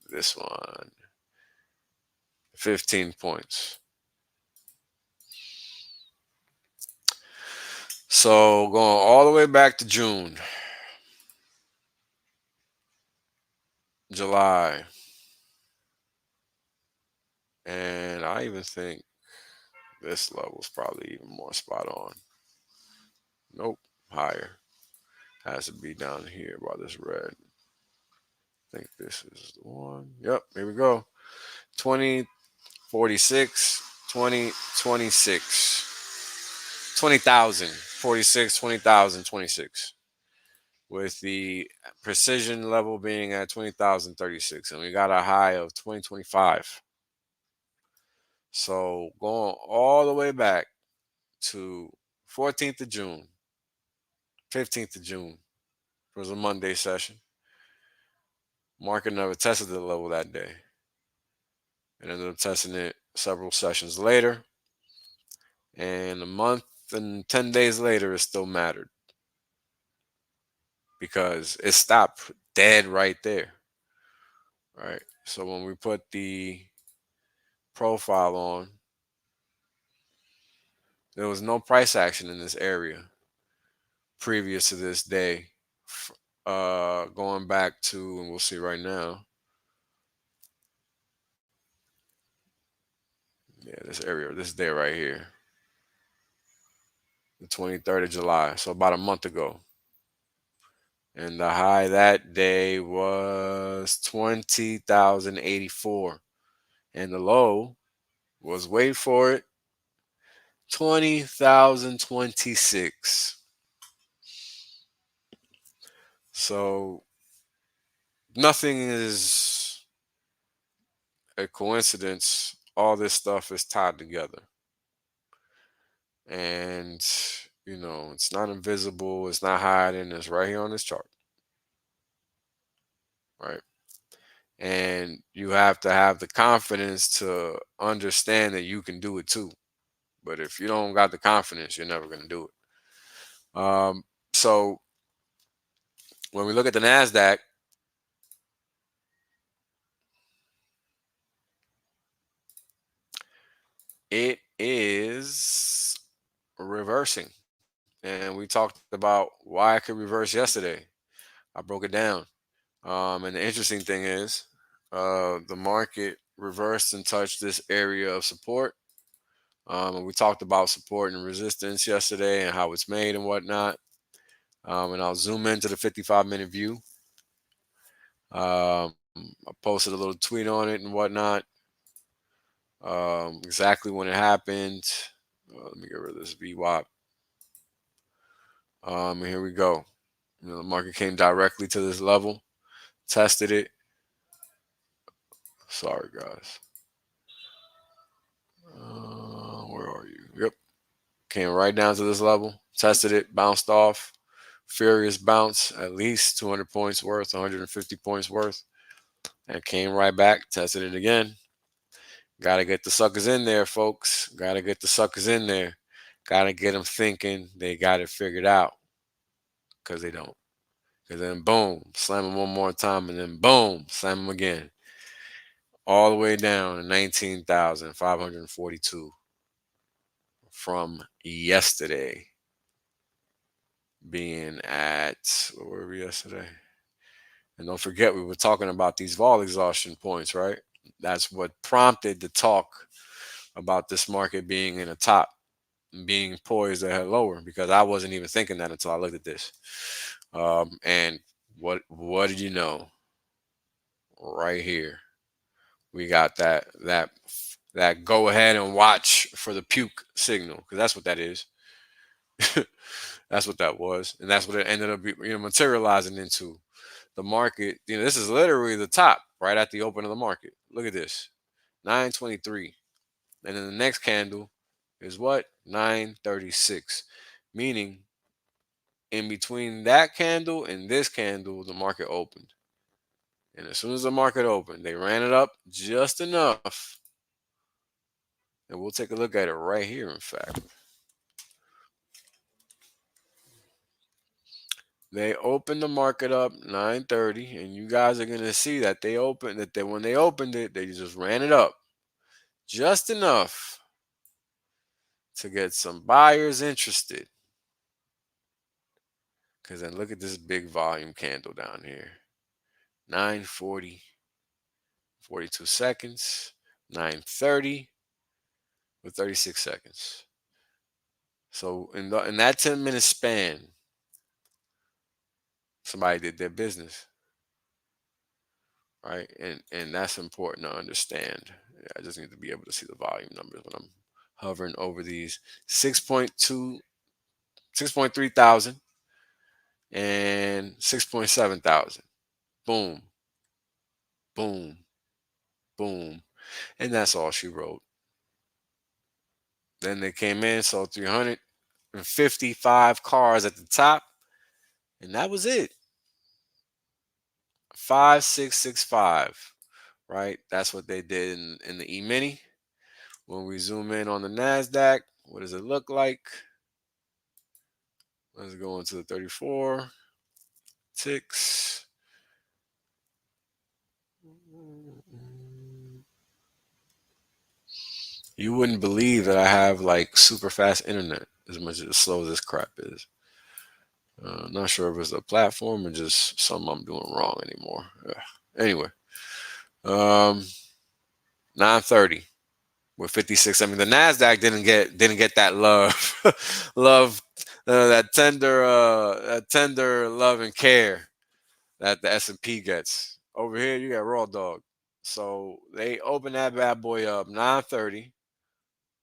this one. 15 points. So going all the way back to June, July, and I even think this level is probably even more spot on. Nope, higher. Has to be down here by this red. I think this is the one. Yep, here we go. 2046, 2026. 20,000, 46, 20,000, 26. With the precision level being at 20,036. And we got a high of 2025. So going all the way back to 14th of June, 15th of June was a Monday session. Market never tested the level that day. And ended up testing it several sessions later. And a month and 10 days later, it still mattered. Because it stopped dead right there. Right. So when we put the profile on, there was no price action in this area previous to this day. Going back to, and we'll see right now. Yeah, this area, this day right here. The 23rd of July. So about a month ago. And the high that day was 20,084. And the low was, wait for it, 20,026. So nothing is a coincidence. All this stuff is tied together. And, it's not invisible. It's not hiding. It's right here on this chart. Right. And you have to have the confidence to understand that you can do it too. But if you don't got the confidence, you're never going to do it. So when we look at the NASDAQ, it is reversing. And we talked about why it could reverse yesterday. I broke it down. And the interesting thing is the market reversed and touched this area of support. And we talked about support and resistance yesterday and how it's made and whatnot. And I'll zoom into the 55-minute view. I posted a little tweet on it and whatnot. Exactly when it happened. Let me get rid of this VWAP. And here we go. The market came directly to this level, tested it. Sorry, guys. Where are you? Yep. Came right down to this level, tested it, bounced off. Furious bounce, at least 200 points worth, 150 points worth. And came right back, tested it again. Got to get the suckers in there, folks. Got to get the suckers in there. Got to get them thinking they got it figured out. Because they don't. Because then boom, slam them one more time, and then boom, slam them again. All the way down to 19,542 from yesterday. Being at, where were we yesterday? And don't forget, we were talking about these vol exhaustion points, right? That's what prompted the talk about this market being in a top, being poised to head lower, because I wasn't even thinking that until I looked at this. And what did you know? Right here, we got that that go ahead and watch for the puke signal, because that's what that is. That's what that was, and that's what it ended up, materializing into. The market, this is literally the top right at the open of the market. Look at this, 923, and then the next candle is what, 936, meaning in between that candle and this candle, the market opened. And as soon as the market opened, they ran it up just enough. And we'll take a look at it right here, in fact. They opened the market up 930, and you guys are gonna see that when they opened it, they just ran it up just enough to get some buyers interested. Cause then look at this big volume candle down here. 940, 42 seconds, 930 with 36 seconds. So in that 10-minute span, somebody did their business, right? And that's important to understand. I just need to be able to see the volume numbers when I'm hovering over these 6.2, 6.3 thousand and 6.7 thousand. Boom, boom, boom. And that's all she wrote. Then they came in, sold 355 cars at the top, and that was it. 5665, right? That's what they did in the E-mini. When we zoom in on the NASDAQ, what does it look like? Let's go into the 34 ticks. You wouldn't believe that I have like super fast internet as much as slow as this crap is. Not sure if it's a platform or just something I'm doing wrong anymore. Anyway, um, 930 with 56. I mean, the Nasdaq didn't get that love, love, that tender love and care that the S&P gets. Over here, you got raw dog. So they open that bad boy up 930.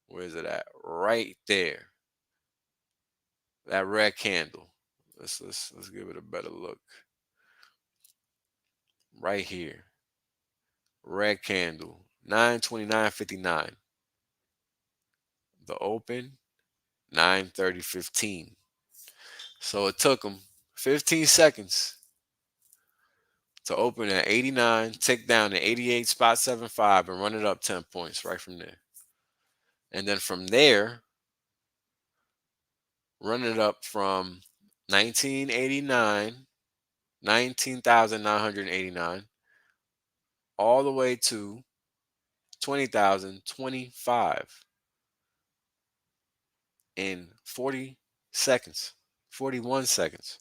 Where is it at? Right there. That red candle. Let's give it a better look. Right here. Red candle. 929.59. The open 930.15. So it took them 15 seconds to open at 89, tick down to 88.75, and run it up 10 points right from there. And then from there, run it up from 1989, 19,989, all the way to 20,025 in 40 seconds, 41 seconds.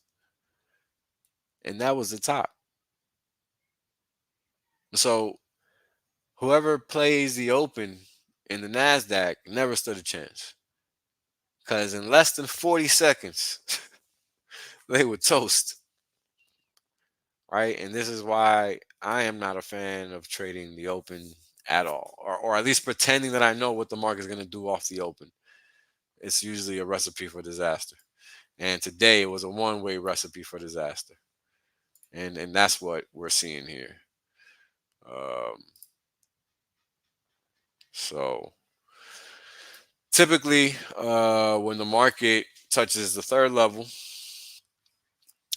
And that was the top. So whoever plays the open in the NASDAQ never stood a chance. Because in less than 40 seconds, they would toast. Right? And this is why I am not a fan of trading the open at all, or at least pretending that I know what the market is going to do off the open. It's usually a recipe for disaster. And today it was a one-way recipe for disaster. And that's what we're seeing here. Um, so typically, when the market touches the third level,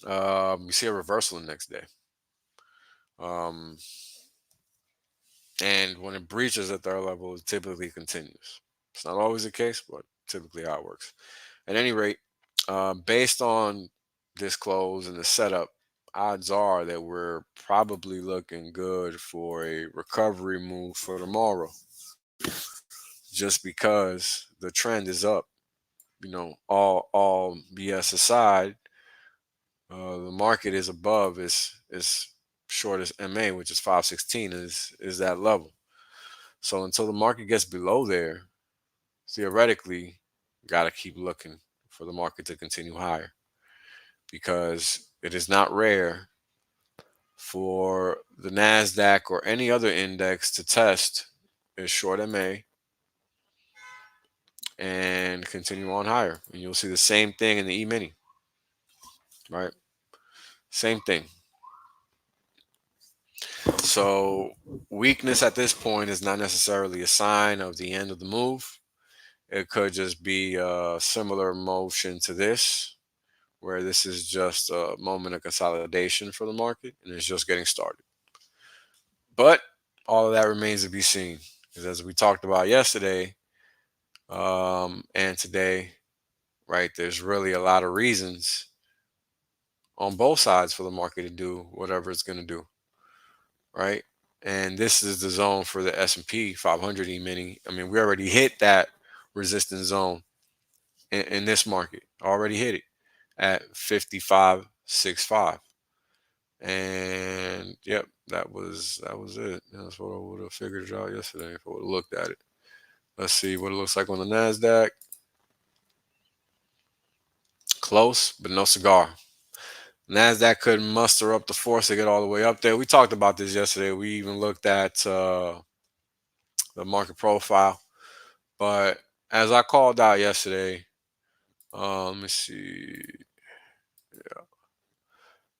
you see a reversal the next day. Um, and when it breaches the third level, it typically continues. It's not always the case, but typically how it works. At any rate, based on this close and the setup, odds are that we're probably looking good for a recovery move for tomorrow, just because the trend is up. All BS aside, the market is above is short as MA, which is 516, is that level. So until the market gets below there, theoretically, got to keep looking for the market to continue higher, because it is not rare for the NASDAQ or any other index to test is short MA and continue on higher. And you'll see the same thing in the E-mini, right? Same thing. So weakness at this point is not necessarily a sign of the end of the move. It could just be a similar motion to this, where this is just a moment of consolidation for the market and it's just getting started. But all of that remains to be seen. Because as we talked about yesterday and today, right, there's really a lot of reasons on both sides for the market to do whatever it's going to do, right? And this is the zone for the S&P 500 E-mini. I mean, we already hit that resistance zone in this market. Already hit it at 55.65. And yep, that was it. That's what I would have figured it out yesterday if I would have looked at it. Let's see what it looks like on the Nasdaq. Close, but no cigar. Nasdaq couldn't muster up the force to get all the way up there. We talked about this yesterday. We even looked at the market profile, but as I called out yesterday, let me see.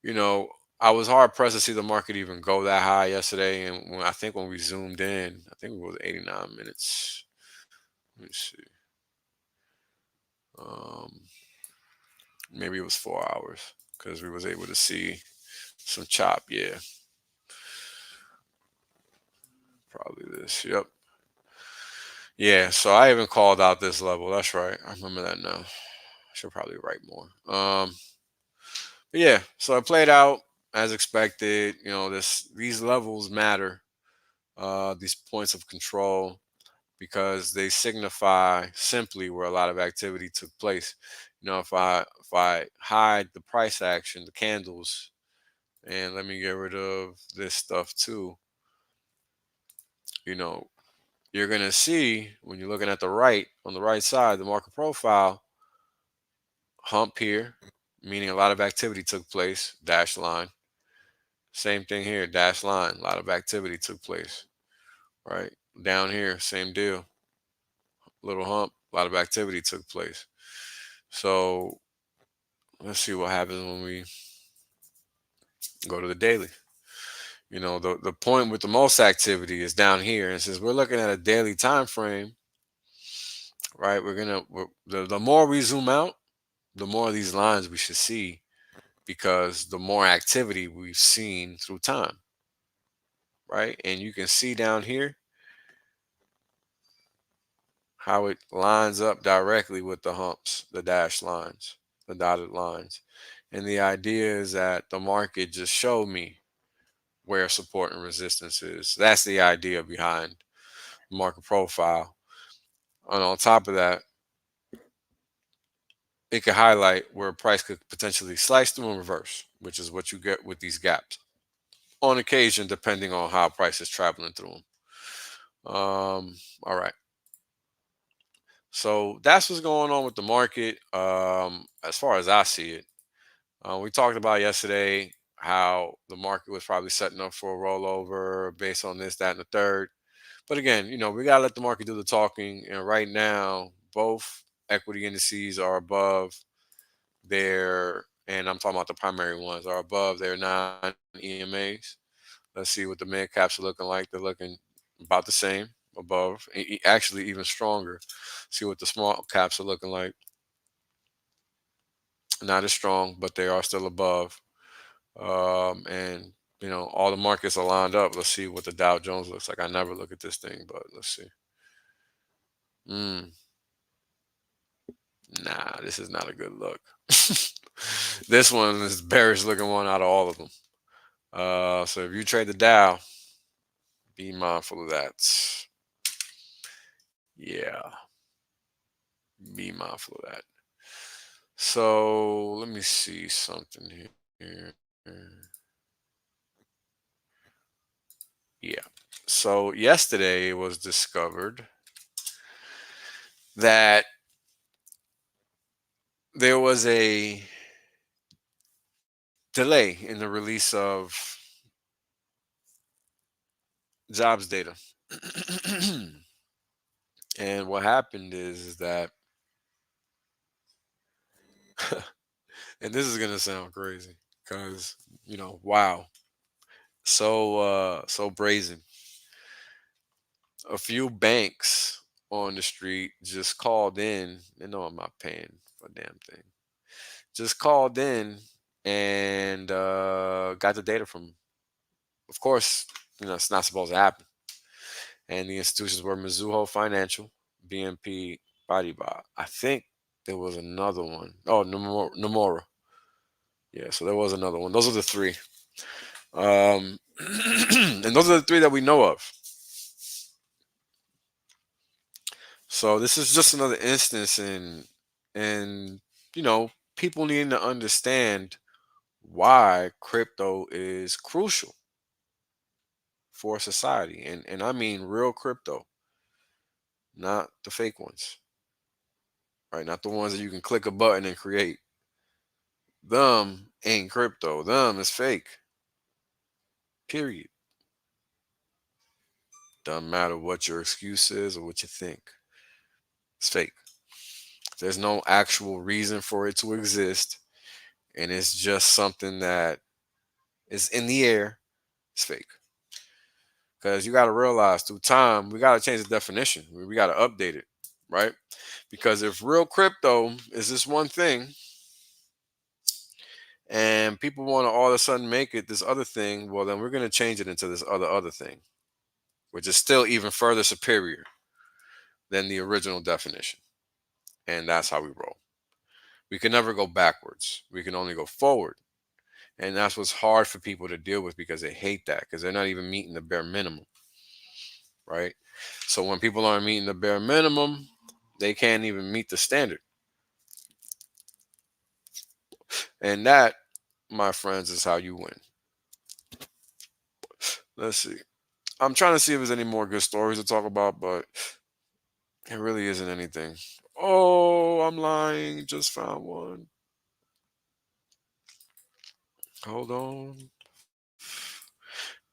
You know, I was hard pressed to see the market even go that high yesterday. And I think when we zoomed in, I think it was 89 minutes. Let me see. Um, Maybe it was 4 hours because we was able to see some chop. Yeah, probably this. Yep. Yeah. So I even called out this level. That's right. I remember that now. I should probably write more. But yeah. So it played out as expected. You know, these levels matter. These points of control because they signify simply where a lot of activity took place. You know, if I hide the price action, the candles, and let me get rid of this stuff too, you know, you're gonna see when you're looking at the right on the right side, the market profile hump here, meaning a lot of activity took place, dash line. Same thing here, dash line, a lot of activity took place, right? Down here, same deal, little hump, a lot of activity took place. So let's see what happens when we go to the daily. You know, the point with the most activity is down here. And since we're looking at a daily time frame, right, the more we zoom out, the more of these lines we should see because the more activity we've seen through time, right? And you can see down here how it lines up directly with the humps, the dashed lines, the dotted lines. And the idea is that the market just showed me where support and resistance is. That's the idea behind market profile. And on top of that, it could highlight where a price could potentially slice through and reverse, which is what you get with these gaps on occasion, depending on how price is traveling through them. All right. So that's what's going on with the market as far as I see it. We talked about yesterday how the market was probably setting up for a rollover based on this, that, and the third. But again, you know, we got to let the market do the talking. And right now, both equity indices are above and I'm talking about the primary ones, are above their non EMAs. Let's see what the mid caps are looking like. They're looking about the same, above, actually even stronger. See what the small caps are looking like. Not as strong, but they are still above. And you know, all the markets are lined up. Let's see what the Dow Jones looks like. I never look at this thing, but let's see. Mm, nah, this is not a good look. This one is the bearish looking one out of all of them. So if you trade the Dow, be mindful of that. Yeah, be mindful of that. So let me see something here. Yeah. So yesterday it was discovered that there was a delay in the release of jobs data. And what happened is that, and this is gonna sound crazy, because wow, so brazen. A few banks on the street just called in. They know I'm not paying for a damn thing. Just called in and got the data from. Of course, it's not supposed to happen. And the institutions were Mizuho Financial, BNP Paribas. I think there was another one. Oh, Nomura. Yeah, so there was another one. Those are the three. And those are the three that we know of. So this is just another instance in people needing to understand why crypto is crucial for society. And I mean real crypto, not the fake ones. Right? Not the ones that you can click a button and create. Them ain't crypto. Them is fake. Period. Doesn't matter what your excuse is or what you think. It's fake. There's no actual reason for it to exist, and it's just something that is in the air. It's fake. Because you got to realize through time, we got to change the definition. We got to update it, right? Because if real crypto is this one thing, and people want to all of a sudden make it this other thing, well, then we're going to change it into this other thing, which is still even further superior than the original definition. And that's how we roll. We can never go backwards. We can only go forward. And that's what's hard for people to deal with, because they hate that, because they're not even meeting the bare minimum, right? So when people aren't meeting the bare minimum, they can't even meet the standard. And that, my friends, is how you win. Let's see. I'm trying to see if there's any more good stories to talk about, but it really isn't anything. Oh, I'm lying. Just found one. Hold on.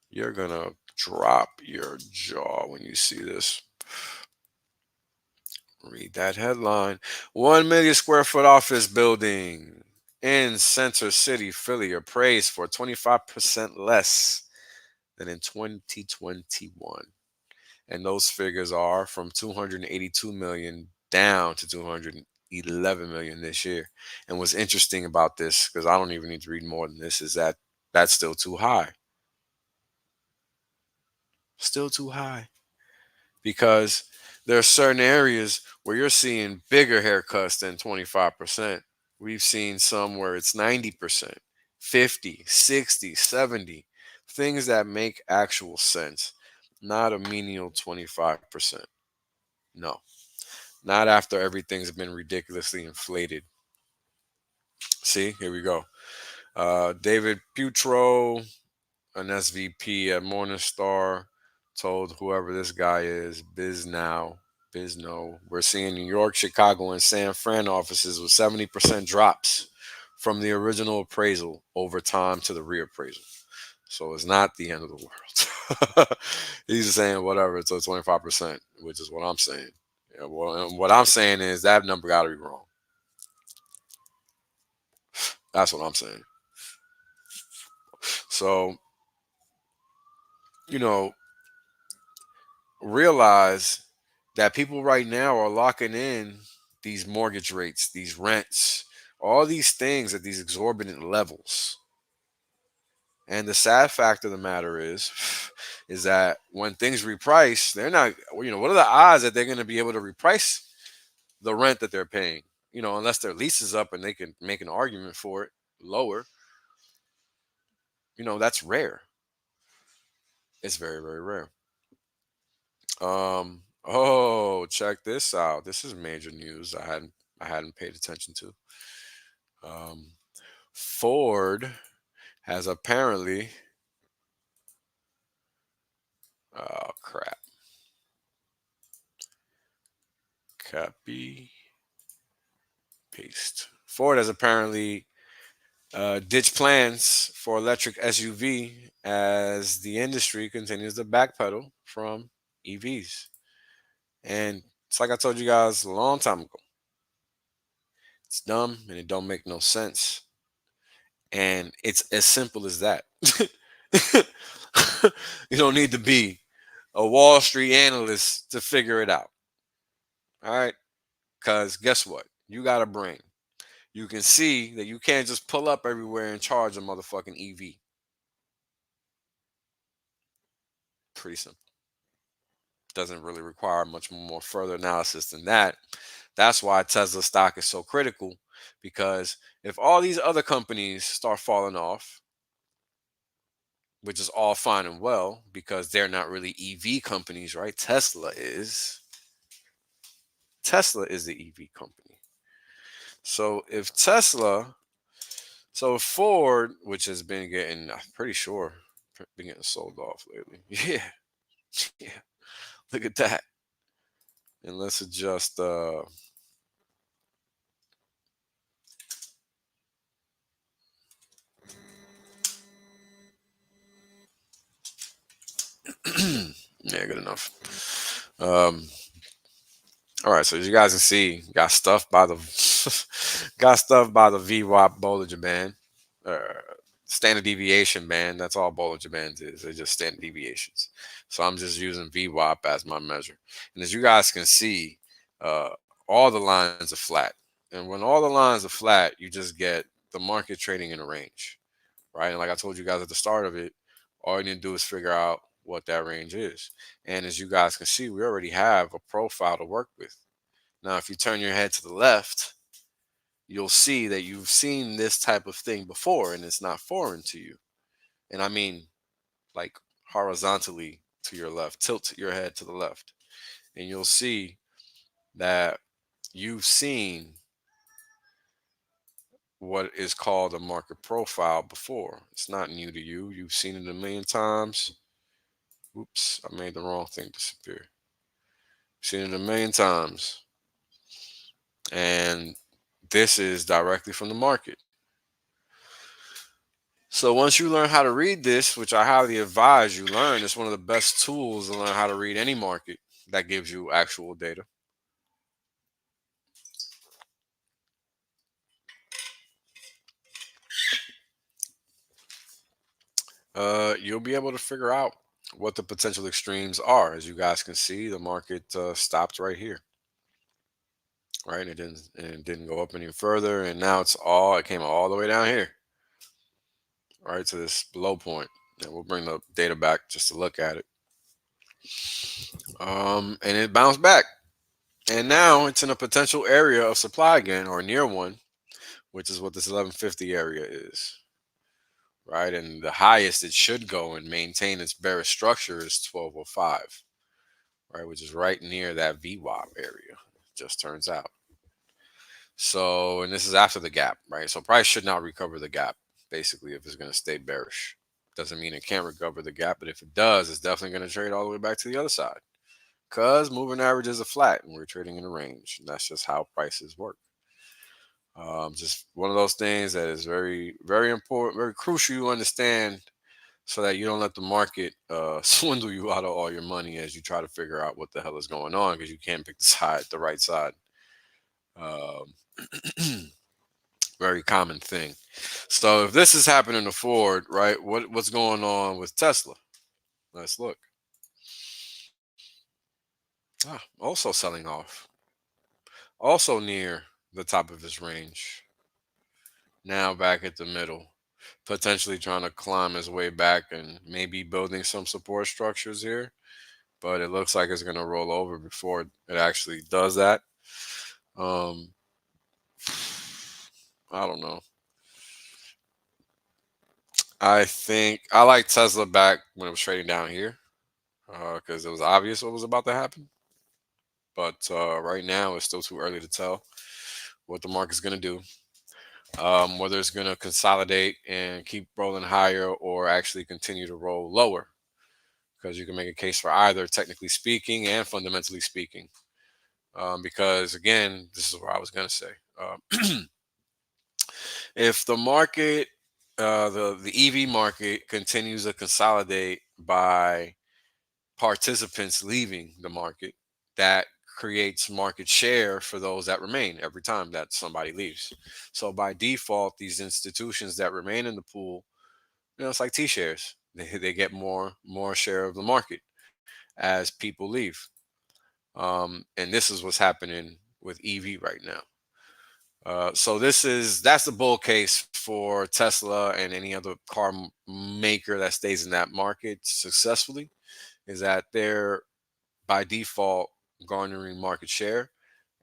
You're gonna drop your jaw when you see this. Read that headline. 1 million square foot office building in Center City, Philly, appraised for 25% less than in 2021. And those figures are from 282 million down to 211 million this year. And what's interesting about this, because I don't even need to read more than this, is that that's still too high. Still too high. Because there are certain areas where you're seeing bigger haircuts than 25%. We've seen some where it's 90%, 50, 60, 70. Things that make actual sense, not a menial 25%. No, not after everything's been ridiculously inflated. See, here we go. David Putro, an SVP at Morningstar, told whoever this guy is, Bizno, we're seeing New York, Chicago, and San Fran offices with 70% drops from the original appraisal over time to the reappraisal. So it's not the end of the world. He's just saying whatever, it's a 25%, which is what I'm saying. Yeah, well, and what I'm saying is that number got to be wrong. That's what I'm saying. So, you know, realize that people right now are locking in these mortgage rates, these rents, all these things at these exorbitant levels. And the sad fact of the matter is that when things reprice, they're not, what are the odds that they're going to be able to reprice the rent that they're paying? Unless their lease is up and they can make an argument for it lower, that's rare. It's very, very rare. Oh, check this out. This is major news. I hadn't paid attention to. Um, Ford has apparently, oh crap, copy paste. Ford has apparently ditch plans for electric SUV as the industry continues to backpedal from EVs. And it's like I told you guys a long time ago. It's dumb and it don't make no sense. And it's as simple as that. You don't need to be a Wall Street analyst to figure it out. All right. Because guess what? You got a brain. You can see that you can't just pull up everywhere and charge a motherfucking EV. Pretty simple. Doesn't really require much more further analysis than that. That's why Tesla stock is so critical, because if all these other companies start falling off, which is all fine and well because they're not really EV companies, right? Tesla is. Tesla is the EV company. So if Tesla, so if Ford, which has been getting, I'm pretty sure, been getting sold off lately. Yeah, yeah. Look at that. And let's adjust. Yeah, good enough. All right, so as you guys can see, got stuffed by the got stuffed by the VWAP Bollinger Band, uh, standard deviation band. That's all Bollinger Bands is. They're just standard deviations. So I'm just using VWAP as my measure. And as you guys can see, uh, all the lines are flat. And when all the lines are flat, you just get the market trading in a range, right? And like I told you guys at the start of it, all you need to do is figure out what that range is. And as you guys can see, we already have a profile to work with. Now, if you turn your head to the left, you'll see that you've seen this type of thing before and it's not foreign to you. And I mean, like horizontally to your left, tilt your head to the left, and you'll see that you've seen what is called a market profile before. It's not new to you. You've seen it a million times. Oops, I made the wrong thing disappear. Seen it a million times. And this is directly from the market. So once you learn how to read this, which I highly advise you learn, it's one of the best tools to learn how to read any market that gives you actual data. You'll be able to figure out what the potential extremes are. As you guys can see, the market stopped right here, right? It didn't go up any further, and now it came all the way down here, right, to this low point. And we'll bring the data back just to look at it. And it bounced back, and now it's in a potential area of supply again, or near one, which is what this 1150 area is, right? And the highest it should go and maintain its bearish structure is 1205, right, which is right near that VWAP area. Just turns out. So, and this is after the gap, right? So price should not recover the gap, basically, if it's going to stay bearish. Doesn't mean it can't recover the gap, but if it does, it's definitely going to trade all the way back to the other side. Because moving averages are flat and we're trading in a range. And that's just how prices work. Just one of those things that is very, very important, very crucial you understand, so that you don't let the market swindle you out of all your money as you try to figure out what the hell is going on, because you can't pick the right side. Um, Very common thing. So if this is happening to Ford, right, what's going on with Tesla? Let's look. Also selling off. Also near the top of his range. Now back at the middle. Potentially trying to climb his way back and maybe building some support structures here. But it looks like it's going to roll over before it actually does that. Um, I don't know. I think I like Tesla back when it was trading down here, because it was obvious what was about to happen. But right now, it's still too early to tell what the market's going to do. Whether it's going to consolidate and keep rolling higher or actually continue to roll lower, because you can make a case for either, technically speaking and fundamentally speaking. Because again, this is what I was going to say. If the market, the EV market continues to consolidate by participants leaving the market, that creates market share for those that remain every time that somebody leaves. So by default, these institutions that remain in the pool, it's like T shares. They get more share of the market as people leave. And this is what's happening with EV right now. So that's the bull case for Tesla and any other car maker that stays in that market successfully, is that they're by default garnering market share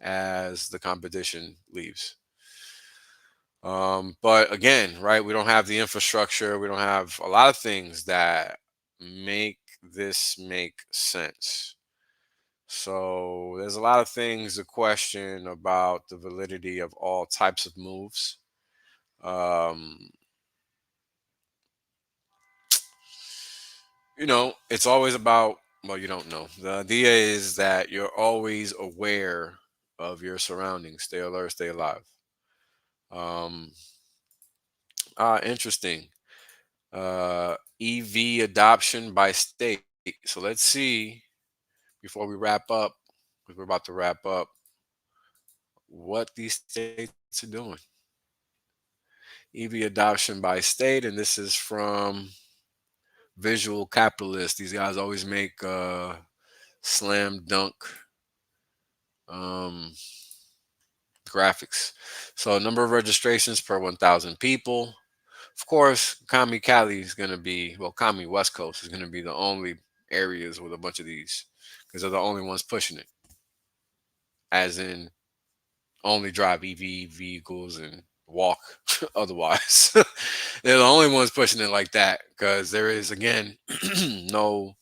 as the competition leaves. But again, right, we don't have the infrastructure, we don't have a lot of things that make this make sense. So there's a lot of things to question about the validity of all types of moves. Um, it's always about, well, you don't know. The idea is that you're always aware of your surroundings. Stay alert, stay alive. Um, Interesting. EV adoption by state. So let's see, before we wrap up, because we're about to wrap up, what these states are doing. EV adoption by state, and this is from Visual Capitalist. These guys always make slam dunk um, graphics. So number of registrations per 1,000 people. Of course, Kami Cali is going to be, well, Kami West Coast is going to be the only areas with a bunch of these, because they're the only ones pushing it, as in only drive EV vehicles and walk otherwise. They're the only ones pushing it like that, because there is, again, no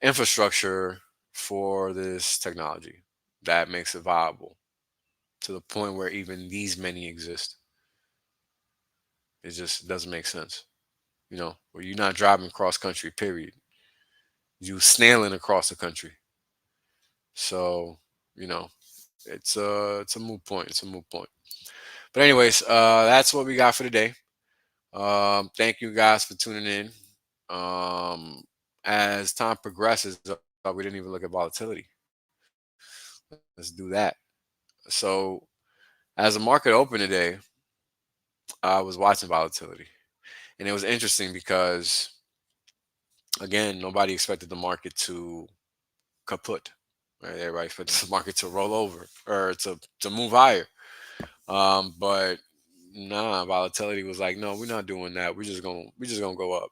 infrastructure for this technology that makes it viable to the point where even these many exist. It just doesn't make sense. Where you're not driving cross country, period. You snailing across the country. So, you know, it's a moot point. It's a moot point. But anyways, that's what we got for today. Thank you guys for tuning in. As time progresses, we didn't even look at volatility. Let's do that. So, as the market opened today, I was watching volatility, and it was interesting because, again, nobody expected the market to kaput. Right? Everybody expected the market to roll over or to move higher. But nah, volatility was like, no, we're not doing that. We're just gonna go up,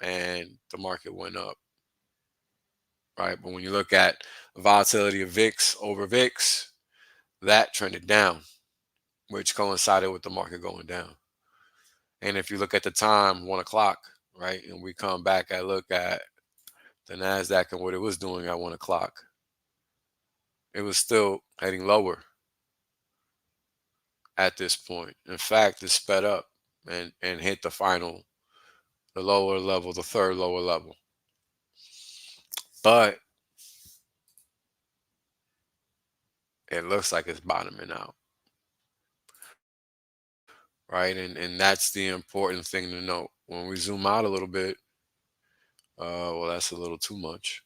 and the market went up. Right, but when you look at the volatility of VIX over VIX, that trended down, which coincided with the market going down. And if you look at the time, 1 o'clock, right, and we come back and look at the Nasdaq and what it was doing at 1 o'clock, it was still heading lower at this point. In fact, it sped up and hit the lower level, the third lower level. But it looks like it's bottoming out. Right. And that's the important thing to note. When we zoom out a little bit, well, that's a little too much.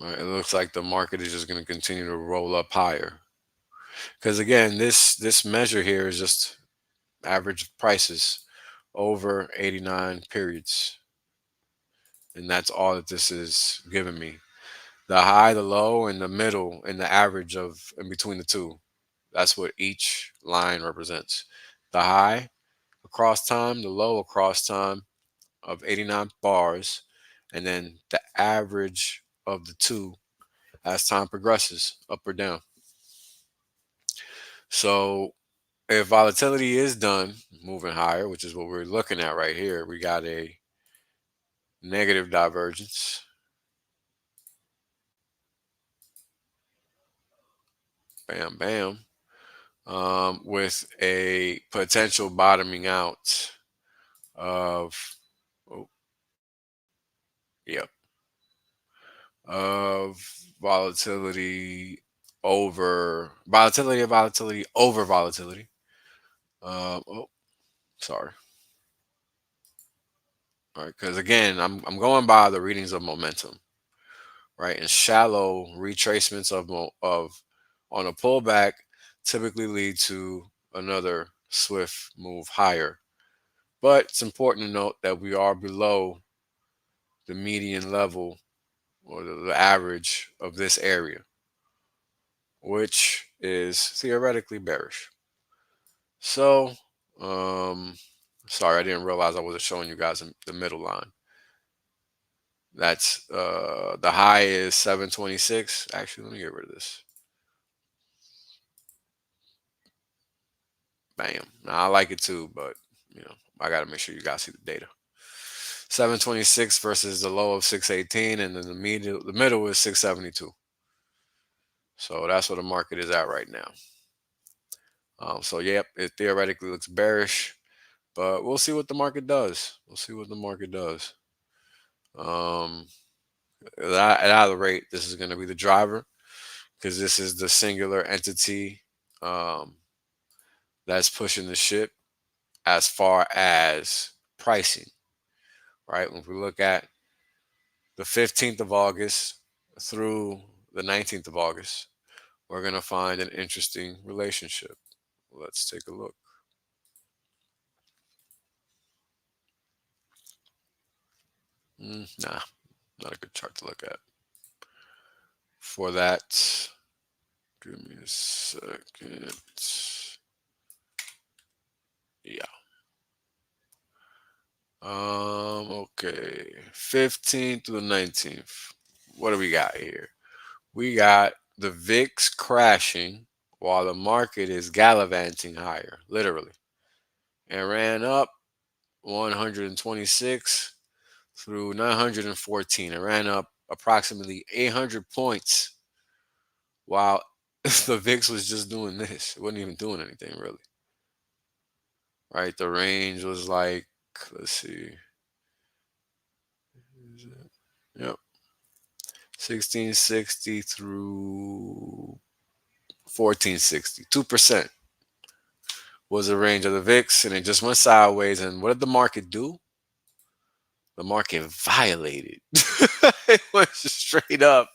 Right? It looks like the market is just going to continue to roll up higher. Because again, this measure here is just average prices over 89 periods. And that's all that this is giving me. The high, the low, and the middle, and the average of in between the two. That's what each line represents. The high across time, the low across time of 89 bars, and then the average of the two as time progresses, up or down. So if volatility is done moving higher, which is what we're looking at right here, we got a negative divergence. Bam, bam. With a potential bottoming out of, oh, yep, of volatility over volatility, volatility over volatility. Oh, sorry. All right, because again, I'm going by the readings of momentum, right? And shallow retracements of on a pullback typically lead to another swift move higher. But it's important to note that we are below the median level or the average of this area, which is theoretically bearish. So, um, sorry, I didn't realize I wasn't showing you guys the middle line. That's the high is 726. Actually, let me get rid of this. Bam. Now I like it too, but I got to make sure you guys see the data. 726 versus the low of 618, and then the middle is 672. So that's where the market is at right now. So yep, it theoretically looks bearish, but we'll see what the market does. We'll see what the market does. Um, at either rate, this is going to be the driver because this is the singular entity um, that's pushing the ship as far as pricing, right? When we look at the 15th of August through the 19th of August, we're going to find an interesting relationship. Let's take a look. Nah, not a good chart to look at. For that, give me a second. Yeah. Okay. 15th to the 19th. What do we got here? We got the VIX crashing while the market is gallivanting higher, literally. And ran up 126 through 914. It ran up approximately 800 points while the VIX was just doing this. It wasn't even doing anything really. Right? The range was like, let's see. Yep. 1660 through 1460. 2% was the range of the VIX, and it just went sideways. And what did the market do? The market violated. It went straight up.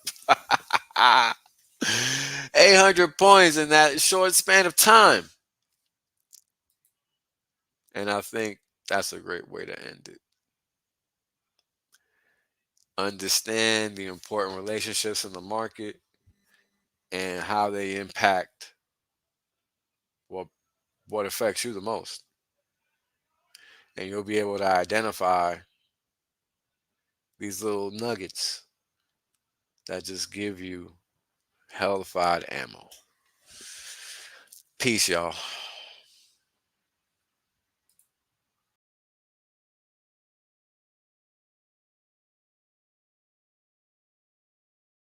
800 points in that short span of time. And I think that's a great way to end it. Understand the important relationships in the market and how they impact what affects you the most. And you'll be able to identify these little nuggets that just give you hellified ammo. Peace, y'all.